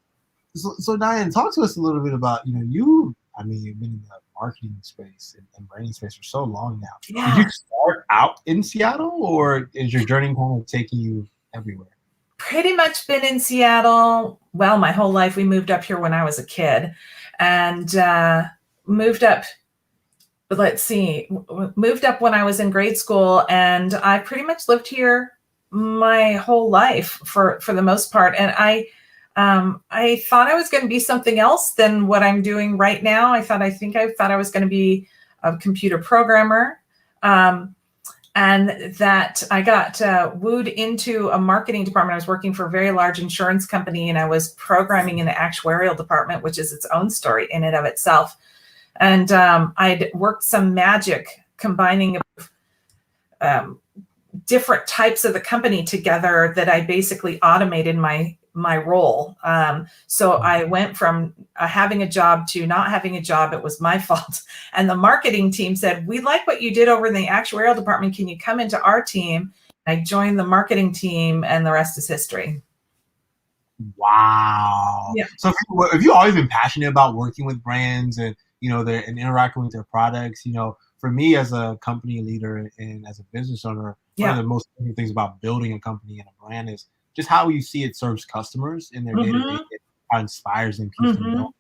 So Diane, talk to us a little bit about, you've been in the marketing space and branding space for so long now. Yeah. Did you start out in Seattle, or is your journey kind of taking you everywhere? Pretty much been in Seattle. Well, my whole life. We moved up here when I was a kid, and moved up when I was in grade school, and I pretty much lived here my whole life for the most part. And I thought I was going to be something else than what I'm doing right now. I thought I was going to be a computer programmer. And that I got wooed into a marketing department. I was working for a very large insurance company, and I was programming in the actuarial department, which is its own story in and of itself. And I'd worked some magic combining different types of the company together that I basically automated my role. So I went from having a job to not having a job. It was my fault. And the marketing team said, "We like what you did over in the actuarial department. Can you come into our team?" I joined the marketing team, and the rest is history. Wow. Yeah. So have you always been passionate about working with brands and, and interacting with their products? For me as a company leader and as a business owner, one of the most important things about building a company and a brand is just how you see it serves customers in their day-to-day, how it inspires them, keeps them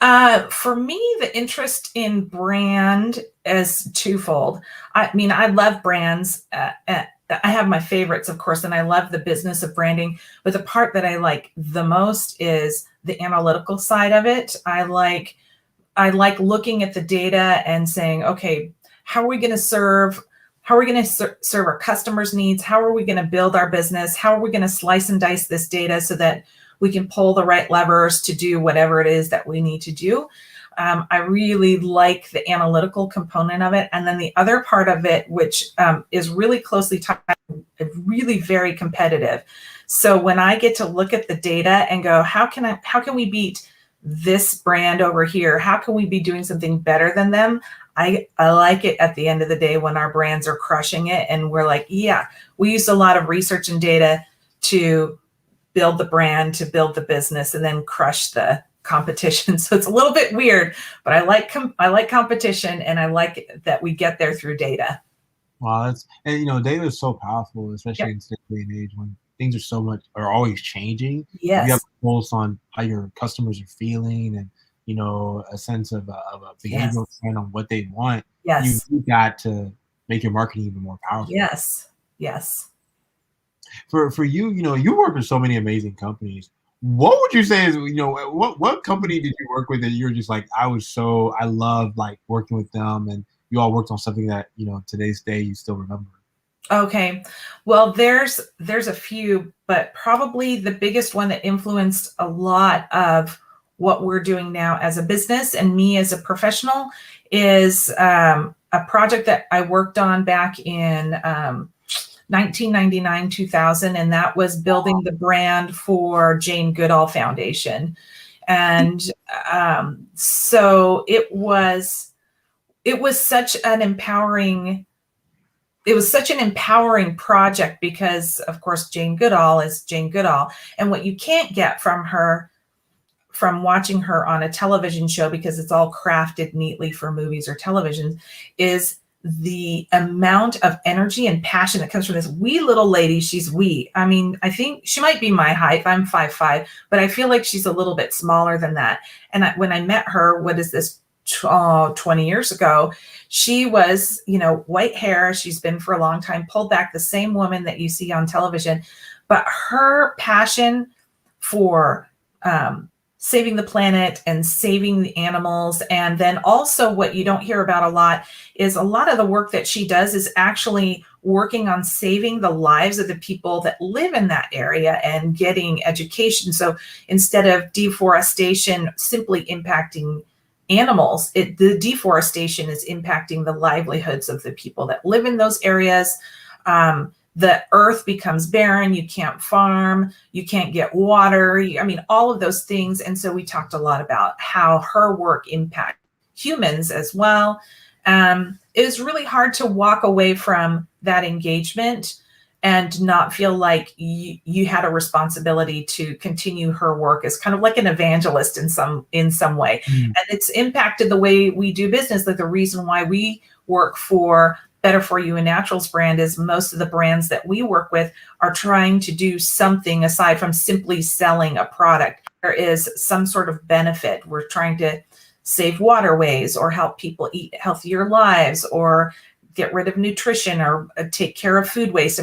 going. For me, the interest in brand is twofold. I love brands. I have my favorites, of course, and I love the business of branding. But the part that I like the most is the analytical side of it. I like looking at the data and saying, okay, how are we going to serve our customers' needs? How are we going to build our business? How are we going to slice and dice this data so that we can pull the right levers to do whatever it is that we need to do? I really like the analytical component of it. And then the other part of it, which is really closely tied to really very competitive. So when I get to look at the data and go, how can we beat this brand over here? How can we be doing something better than them? I like it at the end of the day when our brands are crushing it and we're like, yeah, we used a lot of research and data to build the brand, to build the business, and then crush the competition. So it's a little bit weird, but I like competition, and I like that we get there through data. Wow, and data is so powerful, especially in today's day and age when things are always changing. If you have Yes. a pulse on how your customers are feeling and a sense of a Yes. behavioral trend on what they want, Yes. you got to make your marketing even more powerful. Yes. Yes. For you, you work with so many amazing companies. What would you say is, what company did you work with that you're just like, I love like working with them, and you all worked on something that, today's day you still remember? Okay. Well, there's a few, but probably the biggest one that influenced a lot of what we're doing now as a business and me as a professional is a project that I worked on back in 1999, 2000, and that was building the brand for Jane Goodall Foundation. And so it was such an empowering project because, of course, Jane Goodall is Jane Goodall. And what you can't get from her, from watching her on a television show, because it's all crafted neatly for movies or television, is the amount of energy and passion that comes from this wee little lady. She's wee. I mean, I think she might be my height. I'm 5'5", but I feel like she's a little bit smaller than that. And when I met her, 20 years ago, she was, white hair. She's been for a long time, pulled back, the same woman that you see on television. But her passion for saving the planet and saving the animals. And then also what you don't hear about a lot is a lot of the work that she does is actually working on saving the lives of the people that live in that area and getting education. So instead of deforestation simply impacting animals, the deforestation is impacting the livelihoods of the people that live in those areas. The earth becomes barren. You can't farm, you can't get water. All of those things. And so we talked a lot about how her work impacts humans as well. It was really hard to walk away from that engagement and not feel like you had a responsibility to continue her work as kind of like an evangelist in some way. And it's impacted the way we do business. Like the reason why we work for Better For You and Naturals brand is most of the brands that we work with are trying to do something aside from simply selling a product. There is some sort of benefit. We're trying to save waterways or help people eat healthier lives or get rid of nutrition or take care of food waste.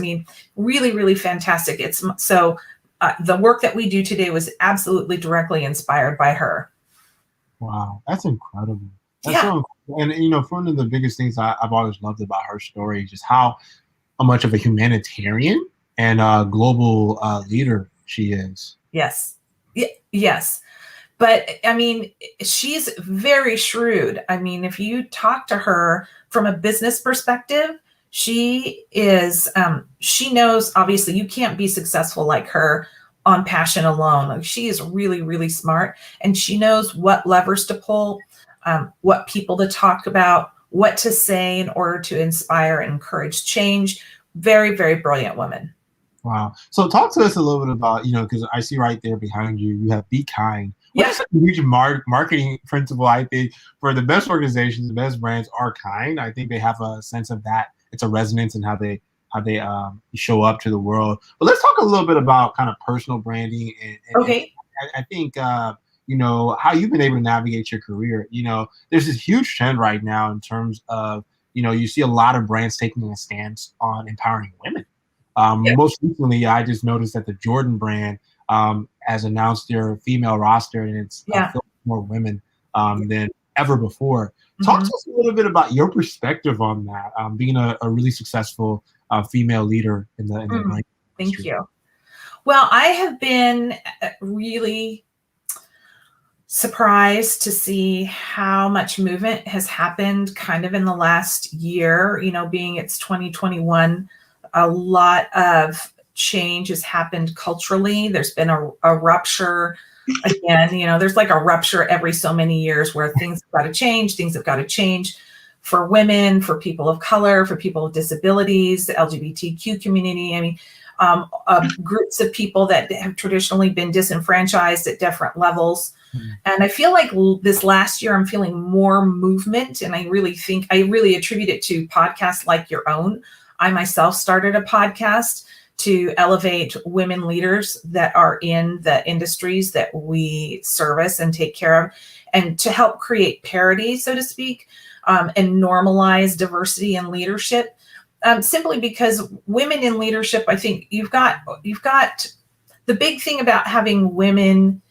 Really, really fantastic. The work that we do today was absolutely directly inspired by her. Wow, that's incredible. That's Yeah. so incredible. And one of the biggest things I've always loved about her story is just how much of a humanitarian and global leader she is. Yes. Yes. But she's very shrewd. If you talk to her from a business perspective, she knows, obviously, you can't be successful like her on passion alone. Like, she is really, really smart, and she knows what levers to pull, what people to talk about, what to say in order to inspire and encourage change. Very, very brilliant woman. Wow. So talk to us a little bit about, because I see right there behind you, you have Be Kind. Which is a huge marketing principle, I think, for the best organizations, the best brands are kind. I think they have a sense of that. It's a resonance in how they show up to the world. But let's talk a little bit about kind of personal branding. Okay. And I think, how you've been able to navigate your career. There's this huge trend right now in terms of, you see a lot of brands taking a stance on empowering women. Most recently, I just noticed that the Jordan brand has announced their female roster, and it's filled with more women than ever before. Talk to us a little bit about your perspective on that, being a really successful female leader in the brand. Thank you. Well, I have been really surprised to see how much movement has happened kind of in the last year, being it's 2021. A lot of change has happened culturally. There's been a rupture. Again, there's like a rupture every so many years where things have got to change. Things have got to change for women, for people of color, for people with disabilities, the LGBTQ community. I mean, groups of people that have traditionally been disenfranchised at different levels. And I feel like this last year, I'm feeling more movement. And I really attribute it to podcasts like your own. I myself started a podcast to elevate women leaders that are in the industries that we service and take care of, and to help create parity, so to speak, and normalize diversity in leadership. Simply because women in leadership, I think you've got the big thing about having women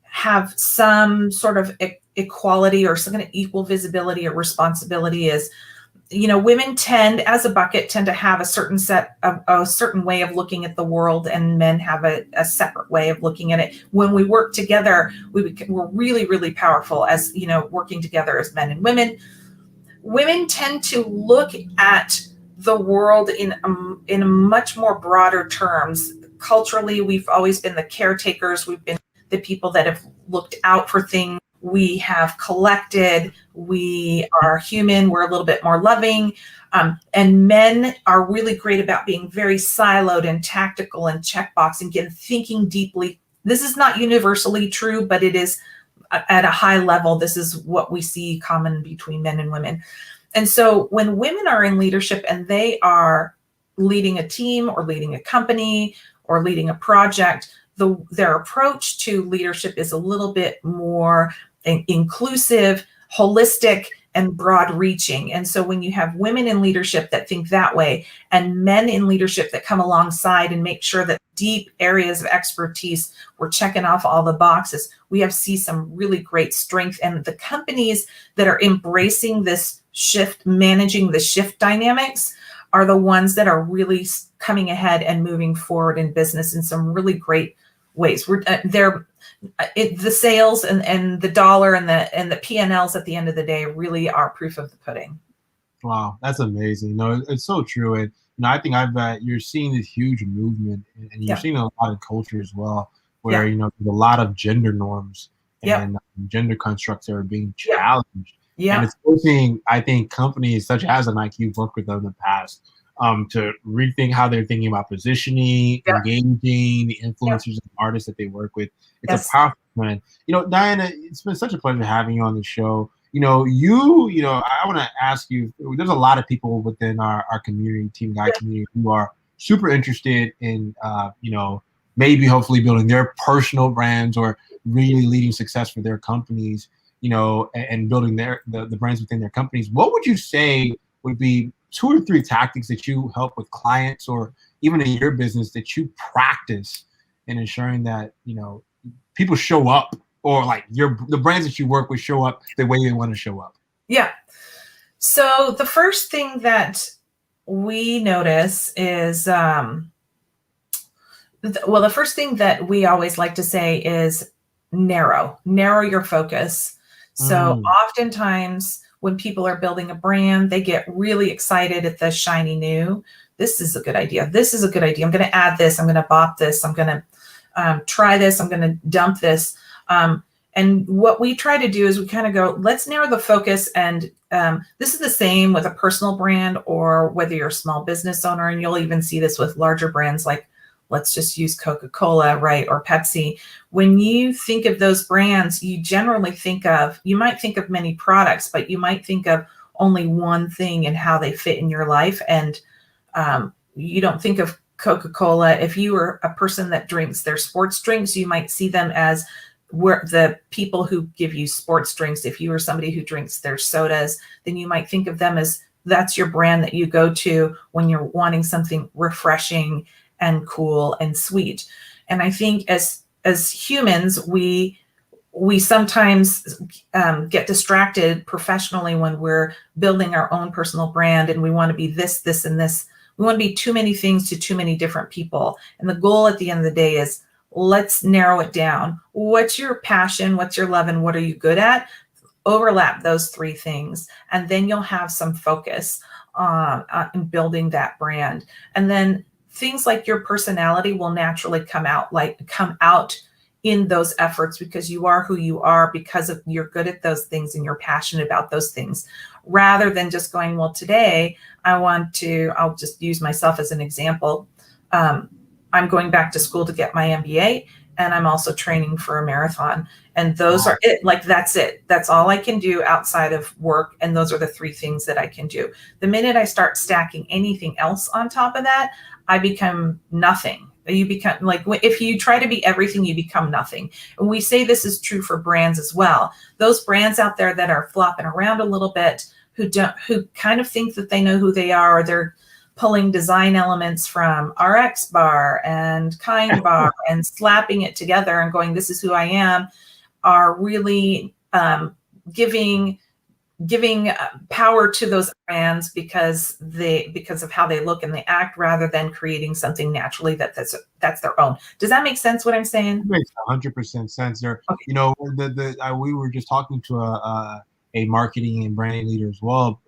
have some sort of equality or some kind of equal visibility or responsibility is, women tend to have a certain way of looking at the world, and men have a separate way of looking at it. When we work together, we're really, really powerful as, working together as men and women. Women tend to look at the world in a much more broader terms. Culturally, we've always been the caretakers. We've been the people that have looked out for things. We have collected. We are human. We're a little bit more loving. And men are really great about being very siloed and tactical and checkbox and thinking deeply. This is not universally true, but it is at a high level. This is what we see common between men and women. And so when women are in leadership and they are leading a team or leading a company or leading a project, their approach to leadership is a little bit more inclusive, holistic, and broad reaching. And so when you have women in leadership that think that way, and men in leadership that come alongside and make sure that deep areas of expertise, we're checking off all the boxes, we see some really great strength. And the companies that are embracing this shift, managing the shift dynamics, are the ones that are really coming ahead and moving forward in business in some really great ways. The sales and the dollar and the P&Ls at the end of the day really are proof of the pudding. Wow, that's amazing. No, it's so true. And I think you're seeing this huge movement, and you're seeing a lot of culture as well, where there's a lot of gender norms and gender constructs that are being challenged. And it's forcing, I think, companies such as Nike, you've worked with them in the past, to rethink how they're thinking about positioning, engaging the influencers and artists that they work with. It's a powerful plan. Diana, it's been such a pleasure having you on the show. I want to ask you, there's a lot of people within our community, Team Guy community, who are super interested in, maybe hopefully building their personal brands or really leading success for their companies, and building the brands within their companies. What would you say would be 2 or 3 tactics that you help with clients or even in your business that you practice in ensuring that, people show up, or like the brands that you work with show up the way they want to show up? Yeah. So the first thing that we notice is, the first thing that we always like to say is narrow your focus. So oftentimes when people are building a brand, they get really excited at the shiny new. This is a good idea. This is a good idea. I'm going to add this. I'm going to bop this. I'm going to try this. I'm going to dump this. And what we try to do is we kind of go, let's narrow the focus. And this is the same with a personal brand or whether you're a small business owner. And you'll even see this with larger brands like, let's just use Coca-Cola, right? Or Pepsi. When you think of those brands, you generally you might think of many products, but you might think of only one thing and how they fit in your life. And you don't think of Coca-Cola. If you were a person that drinks their sports drinks, you might see them as the people who give you sports drinks. If you were somebody who drinks their sodas, then you might think of them as that's your brand that you go to when you're wanting something refreshing and cool and sweet. And I think as humans, we sometimes get distracted professionally when we're building our own personal brand, and we want to be this, and this. We want to be too many things to too many different people. And the goal at the end of the day is, let's narrow it down. What's your passion? What's your love? And what are you good at? Overlap those 3 things. And then you'll have some focus. in building that brand. And then things like your personality will naturally come out in those efforts, because you are who you are, because of you're good at those things and you're passionate about those things, rather than just going, well, today I'll just use myself as an example. I'm going back to school to get my MBA, and I'm also training for a marathon. And those are it. Like, that's it. That's all I can do outside of work. And those are the 3 things that I can do. The minute I start stacking anything else on top of that, I become nothing. You become like, if you try to be everything, you become nothing. And we say this is true for brands as well. Those brands out there that are flopping around a little bit, who kind of think that they know who they are, or they're pulling design elements from RX Bar and Kind Bar and slapping it together and going, this is who I am, are really giving power to those brands because of how they look and they act, rather than creating something naturally that's their own. Does that make sense what I'm saying? It makes 100% sense there. Okay. You know, we were just talking to a marketing and branding leader as well,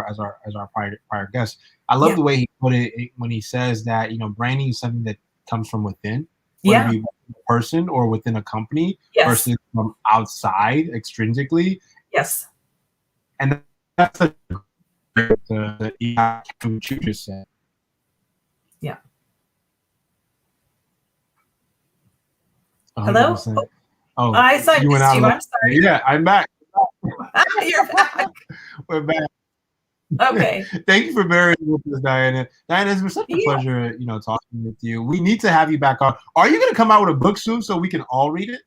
as our prior guest. I love the way he put it when he says that, you know, branding is something that comes from within, whether it be a person or within a company, versus from outside extrinsically. Yes. And that's the what you just said. Yeah. 100%. Hello? Oh, I saw you. I'm sorry. Yeah, I'm back. You're back. We're back. Okay. Thank you for bearing with us, Diana. Diana, it's been such a pleasure, you know, talking with you. We need to have you back on. Are you going to come out with a book soon so we can all read it?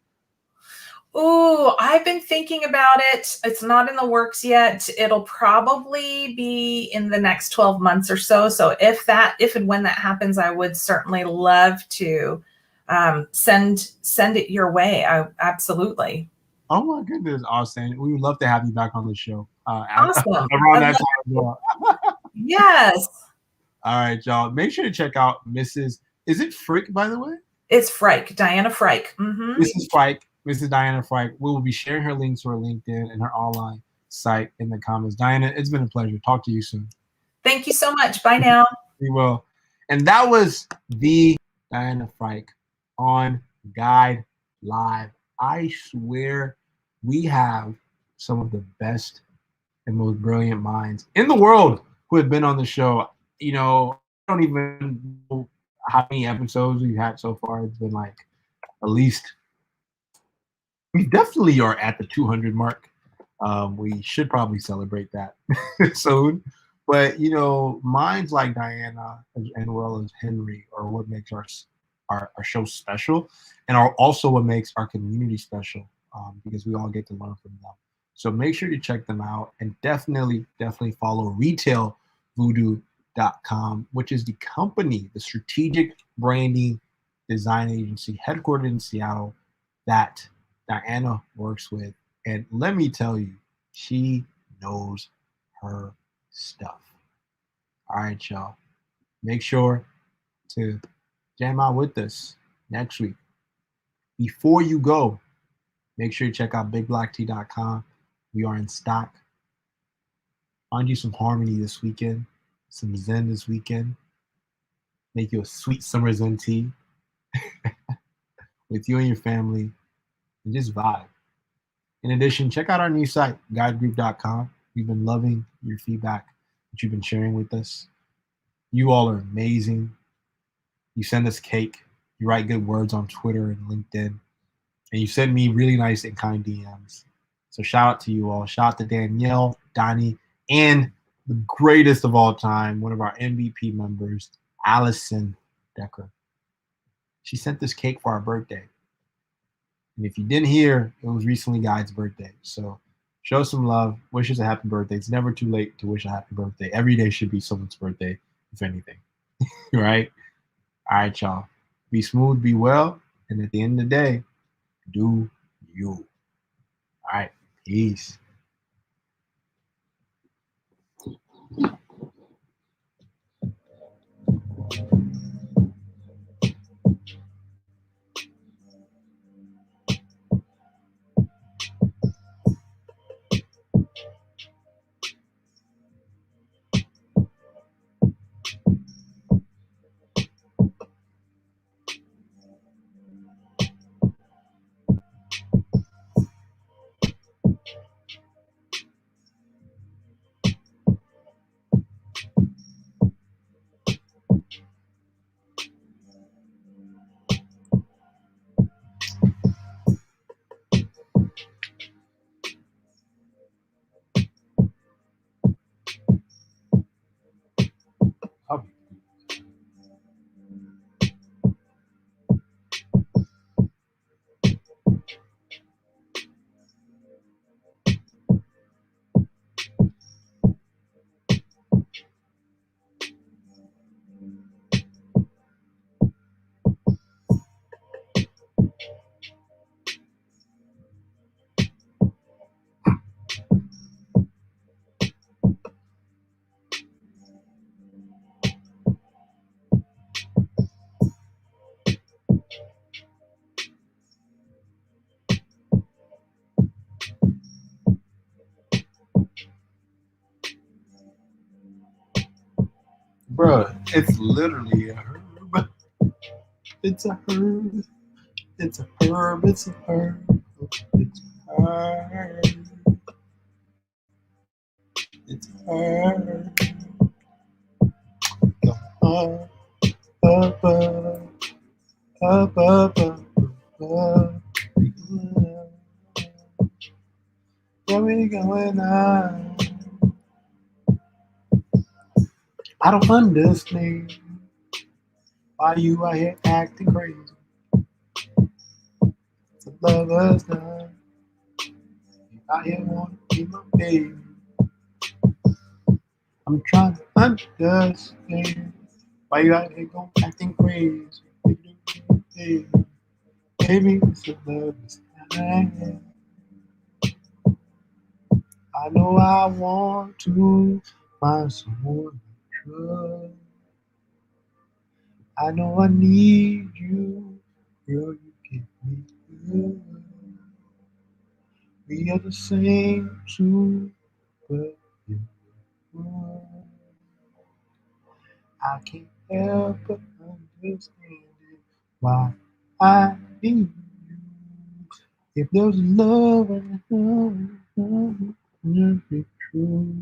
Oh, I've been thinking about it. It's not in the works yet. It'll probably be in the next 12 months or so. So if and when that happens, I would certainly love to send it your way. Absolutely. Oh my goodness, Austin. We would love to have you back on the show. Awesome. Around that time as well. Yes. All right, y'all. Make sure to check out Mrs. Is it Frick, by the way? It's Frike, Diana Frike. Mm-hmm. Mrs. Frike, Mrs. Diana Frike. We will be sharing her links to her LinkedIn and her online site in the comments. Diana, it's been a pleasure. Talk to you soon. Thank you so much. Bye now. We will. And that was the Diana Frike on Guide Live. I swear we have some of the best and most brilliant minds in the world who have been on the show. You know, I don't even know how many episodes we've had so far. It's been like at least, we definitely are at the 200 mark. We should probably celebrate that soon. But, you know, minds like Diana and well as Henry are what makes our show special, and are also what makes our community special, because we all get to learn from them. So make sure to check them out, and definitely follow retailvoodoo.com, which is the company, the strategic branding design agency headquartered in Seattle that Diana works with. And let me tell you, she knows her stuff. All right, y'all. Make sure to jam out with us next week. Before you go, make sure you check out bigblacktea.com. We are in stock. Find you some harmony this weekend, some zen this weekend. Make you a sweet summer zen tea with you and your family, and just vibe. In addition, check out our new site, guidegroup.com. We've been loving your feedback that you've been sharing with us. You all are amazing. You send us cake. You write good words on Twitter and LinkedIn. And you send me really nice and kind DMs. So shout out to you all. Shout out to Danielle, Donnie, and the greatest of all time, one of our MVP members, Allison Decker. She sent this cake for our birthday. And if you didn't hear, it was recently Guide's birthday. So show some love. Wish us a happy birthday. It's never too late to wish a happy birthday. Every day should be someone's birthday, if anything. Right? All right, y'all. Be smooth, be well. And at the end of the day, do you. All right. Peace. Bruh, it's literally a herb. It's a herb. It's a herb. It's a herb. It's a herb. It's a herb. Up, up, up, up, up. Where we going now? I don't understand why you out here acting crazy. It's a lover's night. You out here wanting to be my baby. I'm trying to understand why you out here going acting crazy. Baby, it's a lover's night. I know I want to find someone to trust. I know I need you, girl, you get me good. We are the same two, but you're I can't help but understand it. Why I need you. If there's love, it'd be true.